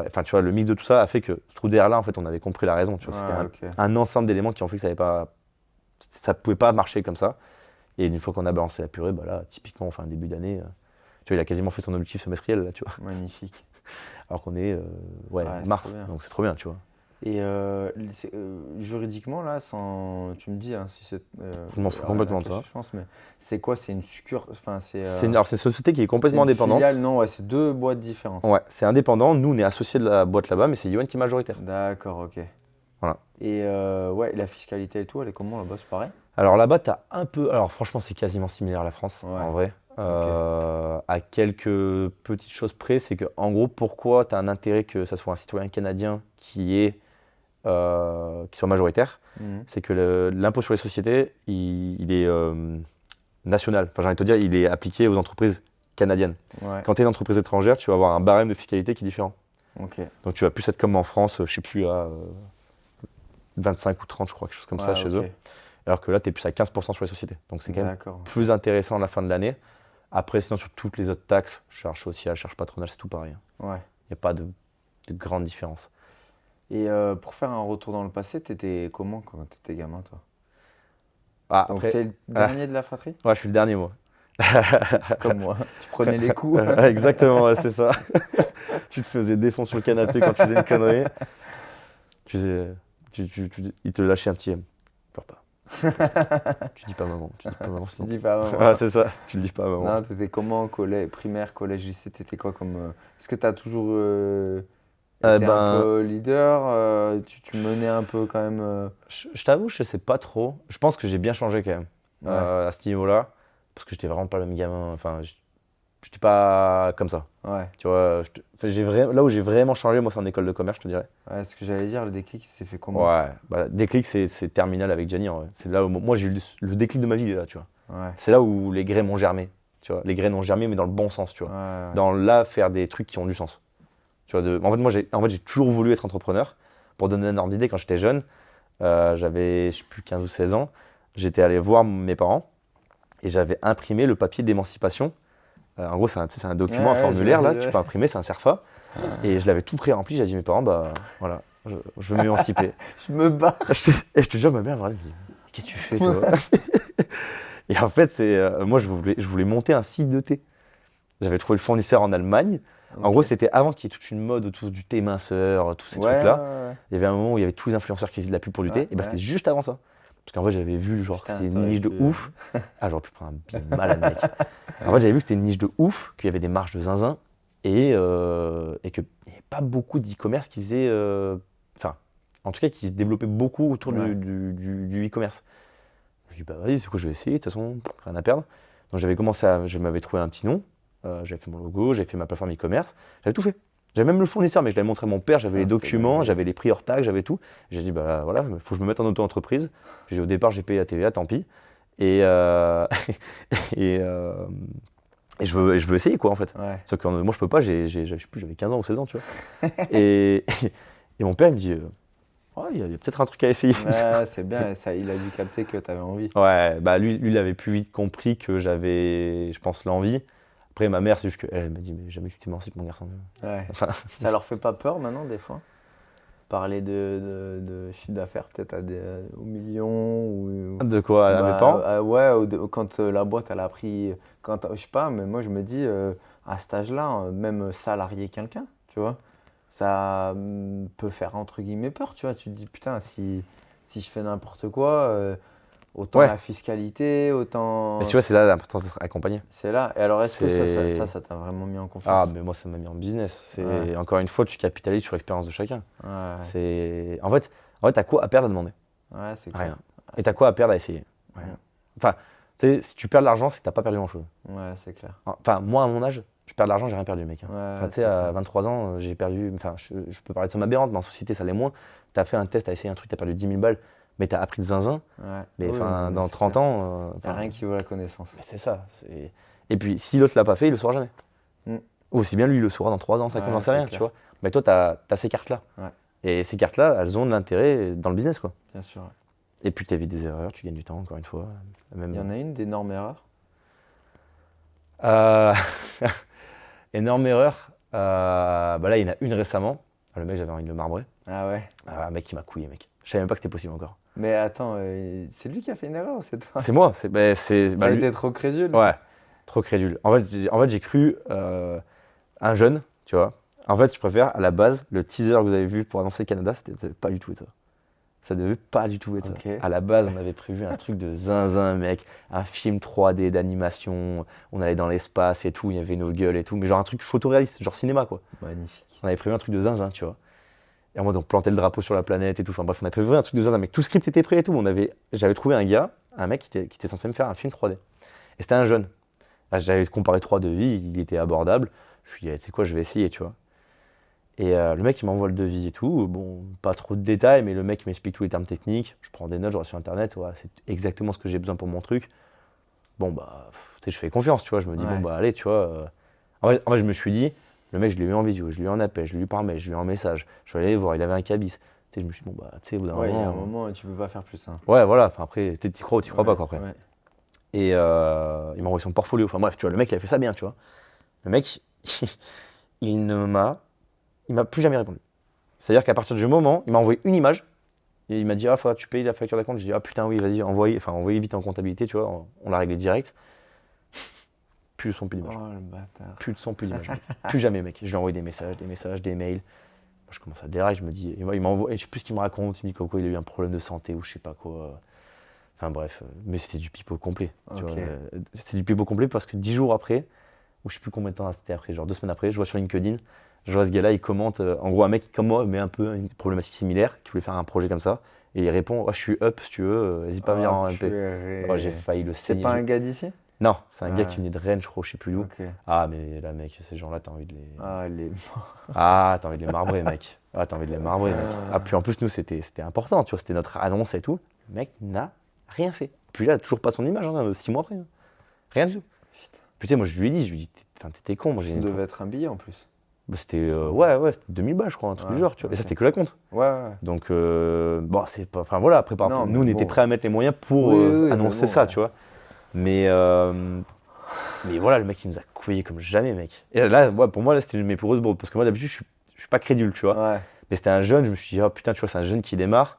enfin, tu vois, le mix de tout ça a fait que ce trou d'air-là, en fait, on avait compris la raison. Tu vois, c'était Ok. un ensemble d'éléments qui ont fait que ça pouvait pas marcher comme ça. Et une fois qu'on a balancé la purée, bah là, typiquement, on fait un début d'année. Tu vois, il a quasiment fait son objectif semestriel, là, tu vois. Magnifique. Alors qu'on est, ouais, Ouais, c'est trop mars. bien. Donc c'est trop bien, tu vois. Et juridiquement, là, sans, tu me dis hein, si c'est Je m'en fous rien à complètement de cacher, ça. je pense, mais c'est quoi? C'est une enfin, Alors, c'est une société qui est c'est complètement une indépendante. filiale? Non, ouais, c'est deux boîtes différentes. Ouais, c'est indépendant. Nous, on est associés de la boîte là-bas, mais c'est Yoann qui est majoritaire. D'accord, ok. Voilà. Et ouais, la fiscalité et tout, elle est comment là-bas? C'est pareil? Alors là-bas, tu as un peu. Alors franchement, c'est quasiment similaire à la France, Ouais, en vrai. À quelques petites choses près, c'est que en gros, pourquoi tu as un intérêt que ça soit un citoyen canadien qui soit majoritaire, Mhm. c'est que l'impôt sur les sociétés, il est national. Enfin, j'ai envie de te dire, il est appliqué aux entreprises canadiennes. Ouais, Quand tu es une entreprise étrangère, tu vas avoir un barème de fiscalité qui est différent. ok. Donc tu vas plus être comme en France, je sais plus, à 25 ou 30, je crois, quelque chose comme ça Ouais, chez ok. eux. Alors que là, tu es plus à 15% sur les sociétés. Donc c'est quand même D'accord. plus intéressant à la fin de l'année. Après, sinon, sur toutes les autres taxes, charges sociales, charges patronales, c'est tout pareil. Ouais. Il n'y a pas de grande différence. Et pour faire un retour dans le passé, t'étais comment quand t'étais gamin, toi? Ah, Donc après, t'es le ah, dernier de la fratrie? ouais, je suis le dernier, moi. Comme moi. Tu prenais les coups. Exactement, ouais, c'est ça. Tu te faisais défoncer sur le canapé quand tu faisais une connerie. Tu faisais, il te lâchait un petit pleure pas. Tu dis pas maman, tu dis pas maman Tu sinon. dis pas Ah, maman. c'est ça, tu le dis pas maman. Non, t'étais comment collège, primaire, collège, lycée, t'étais quoi comme... Est-ce que t'as toujours Eh été un ben, peu leader? Tu menais un peu quand même... je t'avoue, je sais pas trop. Je pense que j'ai bien changé quand même Ouais, à ce niveau-là. Parce que j'étais vraiment pas le même gamin. Enfin, j'étais pas comme ça. ouais. Tu vois, enfin, là où j'ai vraiment changé, moi, c'est en école de commerce, je te dirais. Ouais, ce que j'allais dire, le déclic, il s'est fait comment? Ouais, bah, déclic, c'est terminal avec Gianni, en vrai. C'est là où moi, j'ai eu le déclic de ma vie, il est là, tu vois. Ouais, C'est là où les graines ont germé. Tu vois, les graines ont germé, mais dans le bon sens, tu ouais, vois. ouais. Dans là, faire des trucs qui ont du sens. Tu vois, en fait, moi, j'ai toujours voulu être entrepreneur. Pour donner un ordre d'idée, quand j'étais jeune, j'avais, je sais plus, 15 ou 16 ans, j'étais allé voir mes parents et j'avais imprimé le papier d'émancipation. En gros, tu sais, c'est un Ouais, document, un ouais, formulaire, là, tu ouais. peux imprimer, c'est un CERFA. Et je l'avais tout pré-rempli, j'ai dit à mes parents, bah voilà, je veux m'émanciper. Je me bats. Et je te jure, ma mère, elle me dit, qu'est-ce que tu fais, toi? Et en fait, moi, je voulais monter un site de thé. J'avais trouvé le fournisseur en Allemagne. En Ok. gros, c'était avant qu'il y ait toute une mode autour du thé minceur, tous ces Ouais, ouais, trucs-là. ouais. Il y avait un moment où il y avait tous les influenceurs qui faisaient de la pub pour du Ouais, thé. Et bah, ouais. c'était juste avant ça. Parce qu'en vrai, j'avais vu genre que Putain, c'était une t'aurais niche de pu... ouf. Ah, j'aurais pu prendre un billet de malade, mec. En fait, j'avais vu que c'était une niche de ouf, qu'il y avait des marges de zinzin et qu'il n'y avait pas beaucoup d'e-commerce qui faisaient. Enfin, en tout cas, qui se développait beaucoup autour Ouais. du e-commerce. Je dis, bah vas-y, c'est quoi, je vais essayer, de toute façon, rien à perdre. Donc je m'avais trouvé un petit nom, j'avais fait mon logo, j'avais fait ma plateforme e-commerce, j'avais tout fait. J'avais même le fournisseur, mais je l'avais montré à mon père, j'avais les Putain, c'est documents, dingue. j'avais les prix hors taxe, j'avais tout. J'ai dit, bah voilà, il faut que je me mette en auto-entreprise. Au départ, j'ai payé la TVA, tant pis. Et, et, euh, et je veux essayer, quoi, en fait. Ouais. Sauf que moi, je peux pas, je sais plus, j'avais 15 ans ou 16 ans, tu vois. Et mon père, il me dit, ouais, il y a peut-être un truc à essayer. Ouais, c'est bien, ça, il a dû capter que t'avais envie. Ouais, bah lui, il avait plus vite compris que j'avais, je pense, l'envie. Après, ma mère, c'est juste qu'elle m'a dit, mais jamais tu t'émancipes, mon garçon. Ouais. Enfin, Ça leur fait pas peur maintenant, des fois? Parler de chiffre d'affaires peut-être aux millions ou de quoi à mes parents? ouais quand la boîte elle a pris quand je sais pas mais moi je me dis à cet âge-là même salarier quelqu'un tu vois ça peut faire entre guillemets peur tu vois tu te dis putain si je fais n'importe quoi autant Ouais, la fiscalité mais tu autant vois, c'est là l'importance d'être accompagné. c'est là et alors est-ce que C'est. ça t'a vraiment mis en Ah, confiance? mais moi, ça m'a mis en business. Ouais, Encore une fois, tu capitalises sur l'expérience de chacun. ouais, En fait, t'as quoi à perdre à demander? ouais, c'est clair. Rien. Et t'as quoi à perdre à essayer? Rien. Enfin, tu sais, si tu perds de l'argent, c'est que t'as pas perdu grand-chose. Ouais, c'est clair. Enfin, moi, à mon âge, je perds de l'argent, j'ai rien perdu, mec. Ouais, Enfin, tu sais, c'est à clair. 23 ans, j'ai perdu. Enfin, je peux parler de somme aberrante, mais en société, ça l'est moins. T'as fait un test, t'as essayé un truc, t'as perdu 10 000 balles, mais t'as appris de zinzin. Ouais. Mais Oui, non, enfin, mais dans c'est 30 clair. ans. Il n'y a rien qui vaut la connaissance. Mais c'est ça. Et puis, si l'autre l'a pas fait, il le saura jamais. Mm. Ou aussi bien lui, il le saura dans 3 ans, 5 ans, j'en Ouais, sais c'est rien, tu clair. vois. Mais toi, t'as ces cartes-là. Ouais, Et ces cartes-là, elles ont de l'intérêt dans le business, quoi. bien sûr. Ouais. Et puis, t'évites des erreurs, tu gagnes du temps, encore une fois. Il y en a une d'énorme erreur. Euh, Énorme erreur. Bah là, il y en a une récemment. Ah, le mec, j'avais envie de le marbrer. Ah ouais. Ah, mec, il m'a couillé, mec. Je savais même pas que c'était possible encore. Mais attends, c'est lui qui a fait une erreur ou c'est toi? C'est moi, bah, T'as lui. été trop crédule? Ouais, trop crédule. En fait, j'ai cru un jeune, tu vois. En fait, je préfère, à la base, le teaser que vous avez vu pour annoncer le Canada, ça devait pas du tout être ça. Ça devait pas du tout être ça. Ok. À la base, on avait prévu un truc de zinzin, mec. Un film 3D d'animation. On allait dans l'espace et tout. Il y avait nos gueules et tout. Mais genre un truc photoréaliste, genre cinéma, quoi. Magnifique. On avait prévu un truc de zinzin, tu vois. Et en mode, on plantait le drapeau sur la planète et tout. Enfin bref, on avait prévu un truc de zinzin, mec. Tout le script était prêt et tout. J'avais trouvé un mec qui était censé me faire un film 3D. Et c'était un jeune. Là, j'avais comparé trois devis, il était abordable. Je lui ai dit, tu sais quoi, je vais essayer, tu vois. Et le mec, il m'envoie le devis et tout. Bon, pas trop de détails, mais le mec, il m'explique tous les termes techniques. Je prends des notes, je regarde sur Internet. Ouais, c'est exactement ce que j'ai besoin pour mon truc. Bon, bah, tu sais, je fais confiance, tu vois. Je me dis, bon, Ouais. bah, allez, tu vois. En fait, je me suis dit, le mec, je l'ai eu en visio, je l'ai eu en appel, je l'ai eu par mail, je l'ai eu en message. Je suis allé le voir, il avait un cabis. Tu sais, je me suis dit, bon, bah, tu sais, au bout d'un Ouais, il y a un moment. moment, tu peux pas faire plus, hein. Ouais, voilà. Enfin, après, t'y crois ou t'y crois pas, Ouais, quoi, après. ouais. Et il m'a envoyé son portfolio. Enfin, bref, tu vois, le mec, il avait fait ça bien, tu vois. Le mec, il ne m'a. Il m'a plus jamais répondu. C'est-à-dire qu'à partir du moment, il m'a envoyé une image et il m'a dit, ah, faudra que tu payes la facture d'acompte. J'ai dit, ah putain, oui, vas-y, envoyez vite en comptabilité, tu vois, on l'a réglé direct. Plus de son, plus d'image. Oh le bâtard. Plus de son, plus d'image, mec. Plus jamais, mec. Je lui ai envoyé des messages, des mails. Moi, je commence à dérailler, je me dis, et moi, il m'envoie, je sais plus ce qu'il me raconte, il me dit quoi, il a eu un problème de santé ou je sais pas quoi. Enfin bref, mais c'était du pipeau complet. Tu vois, Ok. c'était du pipeau complet parce que 10 jours après, ou je sais plus combien de temps c'était après, genre 2 semaines après, je vois sur LinkedIn, je vois ce gars-là, il commente, en gros un mec comme moi, mais un peu une problématique similaire, qui voulait faire un projet comme ça, et il répond, oh, je suis up si tu veux, n'hésite pas à venir Oh en MP. Oh, j'ai purée. failli le C'est saigner. pas un gars d'ici? Non, c'est un gars qui Ouais. venait de Rennes, je crois, je sais plus où. Ok. Ah mais là mec, ces gens-là, t'as envie de les. Ah, les. Ah, t'as envie de les marbrer, mec. Ah, t'as envie de les marbrer, mec. Ah, puis en plus, nous, c'était important, tu vois, c'était notre annonce et tout. Le mec n'a rien fait. Puis là, toujours pas son image, hein, 6 mois après, hein. Rien du tout. Putain. Puis tu sais, moi, je lui ai dit, t'étais con, moi j'ai Ça une. devait être un billet en plus. Bah, c'était, ouais, c'était 2000 balles, je crois, un truc Ouais, du genre, tu vois. Et ça, ok. c'était que la compte. Ouais, ouais. Donc, bon, c'est pas. Enfin, voilà, après, Non, nous, mais on était bon. prêts à mettre les moyens pour Oui, oui, mais annoncer bon, ça, ouais. tu vois. Mais, mais voilà, le mec, il nous a couillé comme jamais, mec. Et là, ouais, pour moi, là, c'était une de mes plus grosses bourdes. Parce que moi, d'habitude, je suis pas crédule, tu vois. Ouais, Mais c'était un jeune, je me suis dit, oh putain, tu vois, c'est un jeune qui démarre.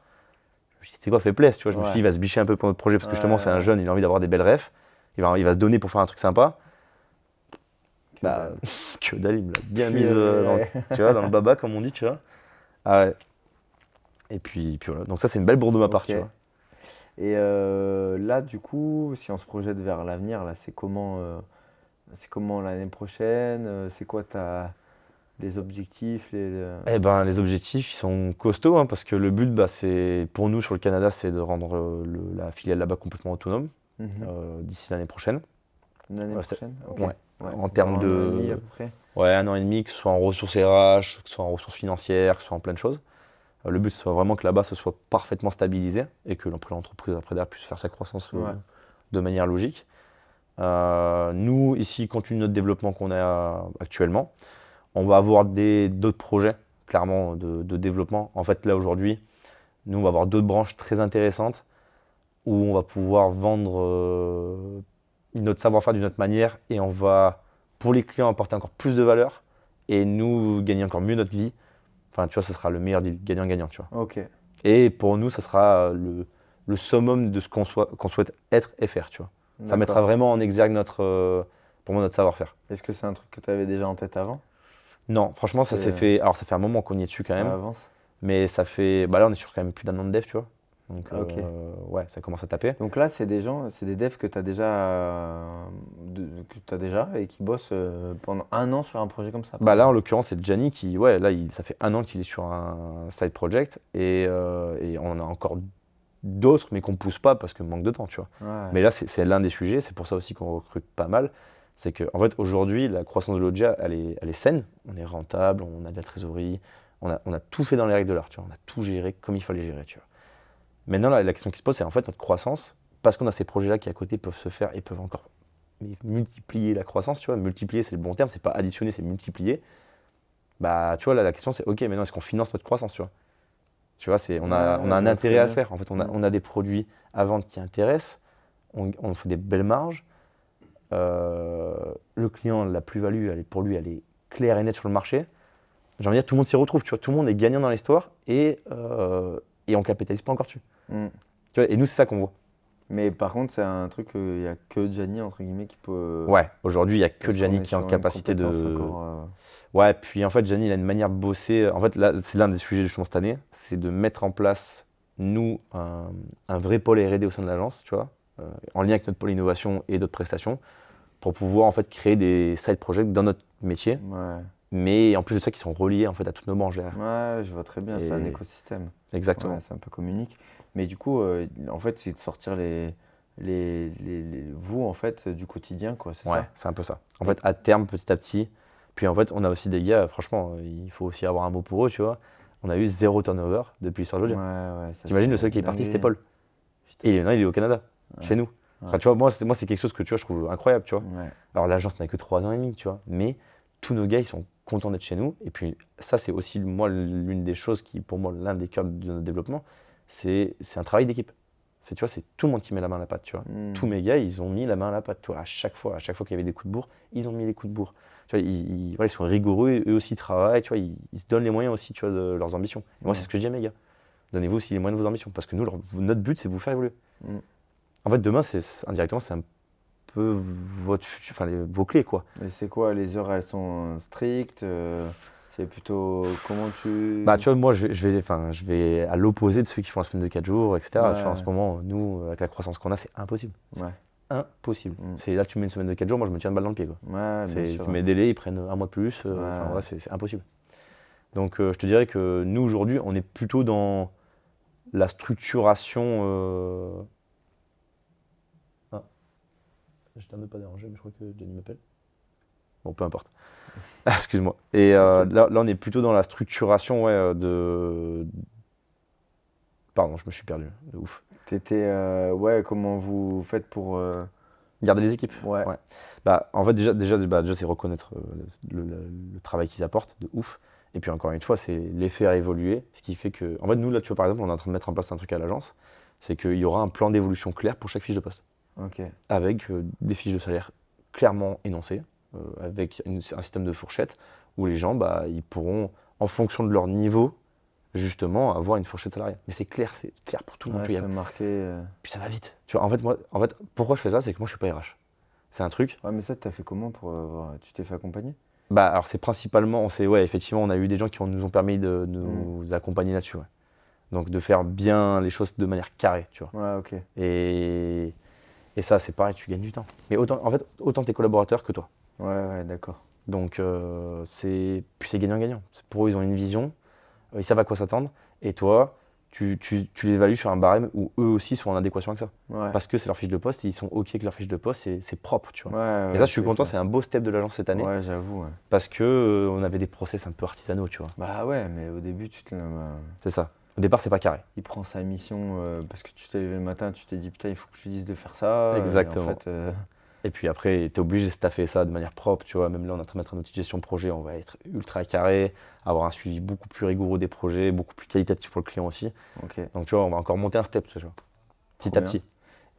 Je me suis dit, c'est quoi, fait plaisir, tu vois. Je me suis dit, ouais. il va se bicher un peu pour notre projet parce que justement, c'est un Ouais. jeune, il a envie d'avoir des belles refs. Il va se donner pour faire un truc sympa. Que Bah, dalle. que dalle, il me l'a bien mise Purée. tu vois, dans le baba, comme on dit, tu vois. Ah ouais. Et puis voilà. Donc, ça, c'est une belle bourde de ma part, Ok. tu vois. Et là, du coup, si on se projette vers l'avenir, là, c'est comment l'année prochaine? C'est quoi les objectifs, Eh ben, les objectifs, ils sont costauds, hein, parce que le but, bah, c'est, pour nous, sur le Canada, c'est de rendre la filiale là-bas complètement autonome Mhm. d'ici l'année prochaine. L'année Ouais, prochaine? Ok. ouais. Ouais. En Genre termes un an et demi à de. peu près. Ouais, 1 an et demi, que ce soit en ressources RH, que ce soit en ressources financières, que ce soit en plein de choses. Le but, c'est vraiment que là-bas, ce soit parfaitement stabilisé et que l'entreprise, après, derrière, puisse faire sa croissance Ouais. de manière logique. Nous, ici, compte tenu de notre développement qu'on a actuellement, on va avoir d'autres projets, clairement, de développement. En fait, là, aujourd'hui, nous, on va avoir d'autres branches très intéressantes où on va pouvoir vendre notre savoir-faire d'une autre manière et on va, pour les clients, apporter encore plus de valeur et nous, gagner encore mieux notre vie. Enfin, tu vois, ce sera le meilleur deal, gagnant-gagnant, tu vois. Ok. Et pour nous, ça sera le summum de ce qu'on souhaite être et faire, tu vois. Ça mettra D'accord. vraiment en exergue pour moi, notre savoir-faire. Est-ce que c'est un truc que tu avais déjà en tête avant? Non, franchement, ça s'est C'est- fait. Alors, ça fait un moment qu'on y est dessus quand Ça même, avance? mais ça fait. Bah là, on est sur quand même plus d'un an de dev, tu vois. Donc, Ah, ok. ouais, ça commence à taper. Donc là, c'est des gens, c'est des devs que tu as déjà, et qui bossent pendant un an sur un projet comme ça, par Bah là, en exemple. l'occurrence, c'est Gianni qui, ouais, là, ça fait un an qu'il est sur un side project et on en a encore d'autres, mais qu'on pousse pas parce que manque de temps, tu vois. Ouais. Mais là, c'est l'un des sujets, c'est pour ça aussi qu'on recrute pas mal. C'est qu'en fait, aujourd'hui, la croissance de Loggia, elle est saine, on est rentable, on a de la trésorerie, on a tout fait dans les règles de l'art, tu vois. On a tout géré comme il fallait gérer, tu vois. Maintenant, la question qui se pose, c'est en fait notre croissance, parce qu'on a ces projets-là qui à côté peuvent se faire et peuvent encore multiplier la croissance, tu vois. Multiplier, c'est le bon terme, c'est pas additionner, c'est multiplier. Bah, tu vois, là, la question, c'est ok, maintenant, est-ce qu'on finance notre croissance, tu vois? Tu vois, on a, Ouais, on a je un vois très intérêt à le bien. faire. En fait, on a, Mm. on a des produits à vendre qui intéressent, on fait des belles marges. Le client, la plus-value, pour lui, elle est clair et net sur le marché, j'ai envie de dire, tout le monde s'y retrouve, tu vois. Tout le monde est gagnant dans l'histoire et on capitalise pas encore dessus. Mm. Tu vois, et nous, c'est ça qu'on voit. Mais par contre, c'est un truc qu'il n'y a que Gianni, entre guillemets, qui peut. Ouais, aujourd'hui, il n'y a que Parce qu'on Gianni est qui est en sur une capacité de. compétence encore, Ouais, puis en fait, Gianni, il a une manière de bosser. En fait, là, c'est l'un des sujets justement cette année, c'est de mettre en place, nous, un vrai pôle R&D au sein de l'agence, tu vois, en lien avec notre pôle innovation et d'autres prestations, pour pouvoir en fait créer des side projects dans notre métier, Ouais. mais en plus de ça, qui sont reliés en fait à toutes nos branches derrière. Ouais, je vois très bien, c'est un Et- écosystème. Exactement. Ouais, c'est un peu comme unique. Mais du coup, en fait, c'est de sortir vous, en fait, du quotidien, quoi, c'est Ouais, ça? c'est un peu ça. En Et- fait, à terme, petit à petit, puis en fait, on a aussi des gars, franchement, il faut aussi avoir un mot pour eux, tu vois. On a eu 0 turnover depuis l'histoire de Ouais, Loggia. ouais, ça T'imagines, c'est le seul qui est une parti, c'était dinguerie. Paul. Putain. Et maintenant, il est au Canada, Ouais, chez nous. Enfin, ouais, tu vois, moi, c'est quelque chose que tu vois, je trouve incroyable, tu vois. ouais. Alors, l'agence n'a que 3 ans et demi, tu vois. Mais tous nos gars, ils sont contents d'être chez nous. Et puis, ça, c'est aussi, moi, l'une des choses qui, pour moi, l'un des cœurs de notre développement, c'est un travail d'équipe. Tu vois, c'est tout le monde qui met la main à la pâte, tu vois. Tous Hmm. mes gars, ils ont mis la main à la pâte, tu vois. À chaque fois qu'il y avait des coups de bourre, ils ont mis les coups de bourre. Tu vois, voilà, ils sont rigoureux, eux aussi ils travaillent, tu vois, ils se donnent les moyens aussi, tu vois, de leurs ambitions. Et moi, c'est Ouais. ce que je dis à mes gars. Donnez-vous aussi les moyens de vos ambitions. Parce que nous, notre but, c'est de vous faire évoluer. Hmm. En fait, demain, indirectement, c'est un peu vos clés, quoi. Et c'est quoi, les heures, elles sont strictes? C'est plutôt comment Bah, tu. tu vois, moi, je vais à l'opposé de ceux qui font la semaine de 4 jours, etc. Tu vois, en ce Ouais, moment, nous, avec la croissance qu'on a, c'est impossible. C'est ouais, impossible. hmm. C'est là, tu mets une semaine de 4 jours, moi, je me tiens une balle dans le pied, quoi. Ouais, bien sûr. Mes délais, ils prennent un mois de plus. Enfin, Ouais. voilà, c'est impossible. Donc, je te dirais que nous, aujourd'hui, on est plutôt dans la structuration. Ah, j'étais un peu pas dérangé, mais je crois que Denis m'appelle. Bon, peu importe. Ah, excuse-moi. Et T'inquiète. là, on est plutôt dans la structuration, ouais, de. Pardon, je me suis perdu, de ouf. Ouais, comment vous faites pour. Garder les équipes. Ouais, Ouais. Bah, en fait, déjà c'est reconnaître le travail qu'ils apportent, de ouf. Et puis, encore une fois, c'est les faire évoluer. Ce qui fait que. En fait, nous, là, tu vois, par exemple, on est en train de mettre en place un truc à l'agence. C'est qu'il y aura un plan d'évolution clair pour chaque fiche de poste. ok. Avec des fiches de salaire clairement énoncées, avec un système de fourchette où les gens, bah, ils pourront, en fonction de leur niveau, justement, avoir une fourchette salariale. Mais c'est clair pour tout le monde. Ouais, Tu vois, c'est marqué. puis ça va vite. Tu vois, en fait, pourquoi je fais ça, c'est que moi, je suis pas RH. C'est un truc. Ouais, mais ça, t'as fait comment pour Tu t'es fait accompagner? Bah, alors, c'est principalement, ouais, effectivement, on a eu des gens qui nous ont permis de Hmm. nous accompagner là-dessus. Ouais. Donc, de faire bien les choses de manière carrée, tu vois. Ouais, ok. Et, et ça, c'est pareil, tu gagnes du temps. Mais autant, en fait, autant tes collaborateurs que toi. Ouais, ouais, d'accord. Donc, puis c'est gagnant-gagnant. Pour eux, ils ont une vision, ils savent à quoi s'attendre. Et toi, tu les évalues sur un barème où eux aussi sont en adéquation avec ça. Ouais, Parce que c'est leur fiche de poste et ils sont OK avec leur fiche de poste et c'est propre, tu vois. ouais, Et ça, ouais, je suis c'est content, clair. c'est un beau step de l'agence cette année. Ouais, j'avoue. Ouais. Parce que on avait des process un peu artisanaux, tu vois. Bah ouais, mais au début, C'est ça. Au départ, c'est pas carré. il prend sa mission parce que tu t'es levé le matin, tu t'es dit putain, il faut que je lui dise de faire ça. Et en Exactement. fait, Et puis après, tu es obligé de staffer ça de manière propre, tu vois. Même là, on est en train de mettre un outil de gestion de projet, on va être ultra carré, avoir un suivi beaucoup plus rigoureux des projets, beaucoup plus qualitatif pour le client aussi. ok. Donc, tu vois, on va encore monter un step, tu vois. Trop Petit à bien. petit.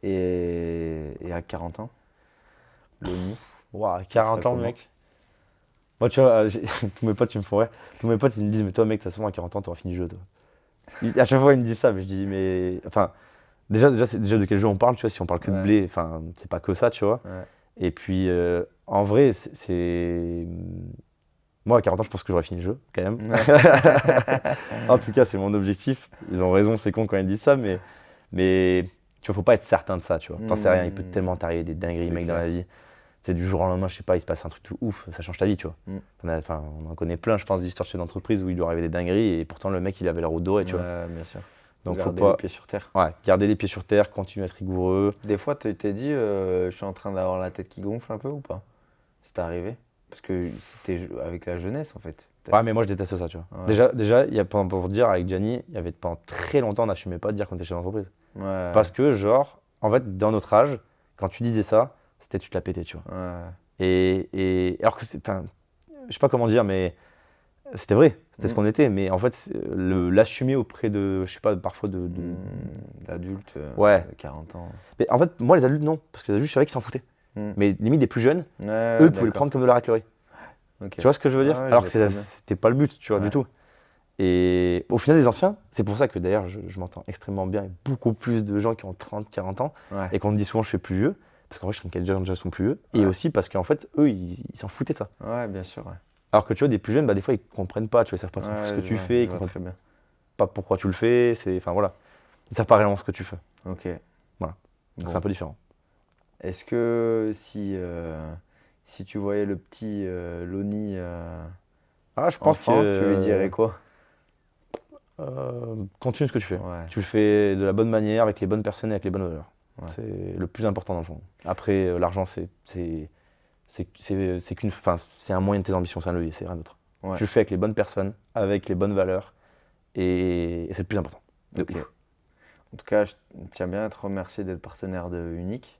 Et à 40 ans, l'ONU, Waouh, ça sera 40 ans, comment? mec. Moi, tu vois, tous mes potes, ils me font rire. Tous mes potes, ils me disent, mais toi, mec, de toute façon, à 40 ans, t'auras fini le jeu, toi. À chaque fois, ils me disent ça, mais je dis, mais. Enfin, c'est déjà de quel jeu on parle, tu vois, si on parle que de Ouais, blé, enfin, c'est pas que ça, tu vois. ouais. Et puis, en vrai, moi, à 40 ans, je pense que j'aurais fini le jeu, quand même. Ouais. En tout cas, c'est mon objectif. Ils ont raison, c'est con quand ils disent ça, mais tu vois, faut pas être certain de ça, tu vois. T'en sais rien, il peut Hmm, tellement t'arriver des dingueries, c'est mec, dans la clair. vie. C'est du jour au lendemain, je sais pas, il se passe un truc tout ouf, ça change ta vie, tu vois. Hmm. Enfin, on en connaît plein, je pense, d'histoires de chefs d'entreprise où il lui arrivait des dingueries et pourtant le mec, il avait la route dorée, tu vois. Ouais, bien sûr. Faut Donc, faut garder les pas. pieds sur terre. Ouais, garder les pieds sur terre, continuer à être rigoureux. Des fois, tu t'es dit, je suis en train d'avoir la tête qui gonfle un peu ou pas? C'est arrivé? Parce que c'était avec la jeunesse, en fait, Ouais, peut-être. mais moi, je déteste ça, tu vois. Ouais, Déjà, il y a, pour dire, avec Gianni, il y avait pendant très longtemps, on n'assumait pas de dire qu'on était chef d'entreprise. ouais, Parce que, genre, en fait, dans notre âge, quand tu disais ça, c'était tu te la pétais, tu vois. ouais. Alors que enfin, je sais pas comment dire, mais c'était vrai, c'était ce Hmm. qu'on était. Mais en fait, l'assumer auprès de, je sais pas, parfois D'adulte, Ouais. de 40 ans. Mais en fait, moi, les adultes, non. Parce que les adultes, je savais qu'ils s'en foutaient. Hmm. Mais limite, des plus jeunes, Ouais, eux pouvaient le d'accord. prendre comme de la raclerie. Ok. Tu vois ce que je veux dire? Ah ouais, je Alors vois que très bien. c'était pas le but, tu vois, Ouais. du tout. Et au final, les anciens, c'est pour ça que d'ailleurs, je m'entends extrêmement bien avec beaucoup plus de gens qui ont 30, 40 ans Ouais. et qu'on me dit souvent je suis plus vieux, parce qu'en vrai, je trouve qu'il y a des gens qui sont plus vieux, et Ouais. aussi parce qu'en fait, eux, ils s'en foutaient de ça. Ouais, bien sûr. Ouais, Alors que tu vois, des plus jeunes, bah, des fois, ils comprennent pas, tu vois, ils savent pas trop ce que ouais, tu fais, je ils vois comprennent très bien. pas pourquoi tu le fais, enfin voilà. Ils savent pas réellement ce que tu fais. Ok. Voilà. Donc c'est un Bon. peu différent. Est-ce que si tu voyais le petit Loni Ah, je pense enfant, tu lui que dirais quoi? continue ce que tu fais. Ouais, Tu le fais de la bonne manière, avec les bonnes personnes et avec les bonnes valeurs. ouais. C'est le plus important dans le fond. Après, l'argent, c'est un moyen de tes ambitions, c'est un levier, c'est rien d'autre. Ouais. Tu le fais avec les bonnes personnes, avec les bonnes valeurs, et c'est le plus important. De Ok. ouf. En tout cas, je tiens bien à te remercier d'être partenaire de Unique.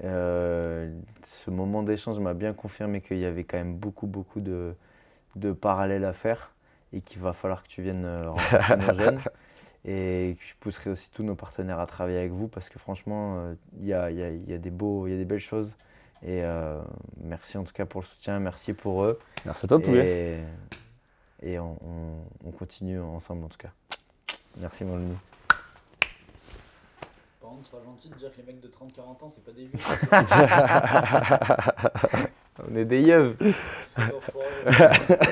Ce moment d'échange m'a bien confirmé qu'il y avait quand même beaucoup de parallèles à faire et qu'il va falloir que tu viennes rencontrer nos jeunes et que je pousserai aussi tous nos partenaires à travailler avec vous parce que franchement, il y a il y a des belles choses. Et merci en tout cas pour le soutien, merci pour eux Merci à toi, Poulet. et, et on continue ensemble en tout cas. Merci mon ami. Par contre, sois gentil de dire que les mecs de 30-40 ans, c'est pas des vieux. On est des yeux. Espèce d'enfoiré.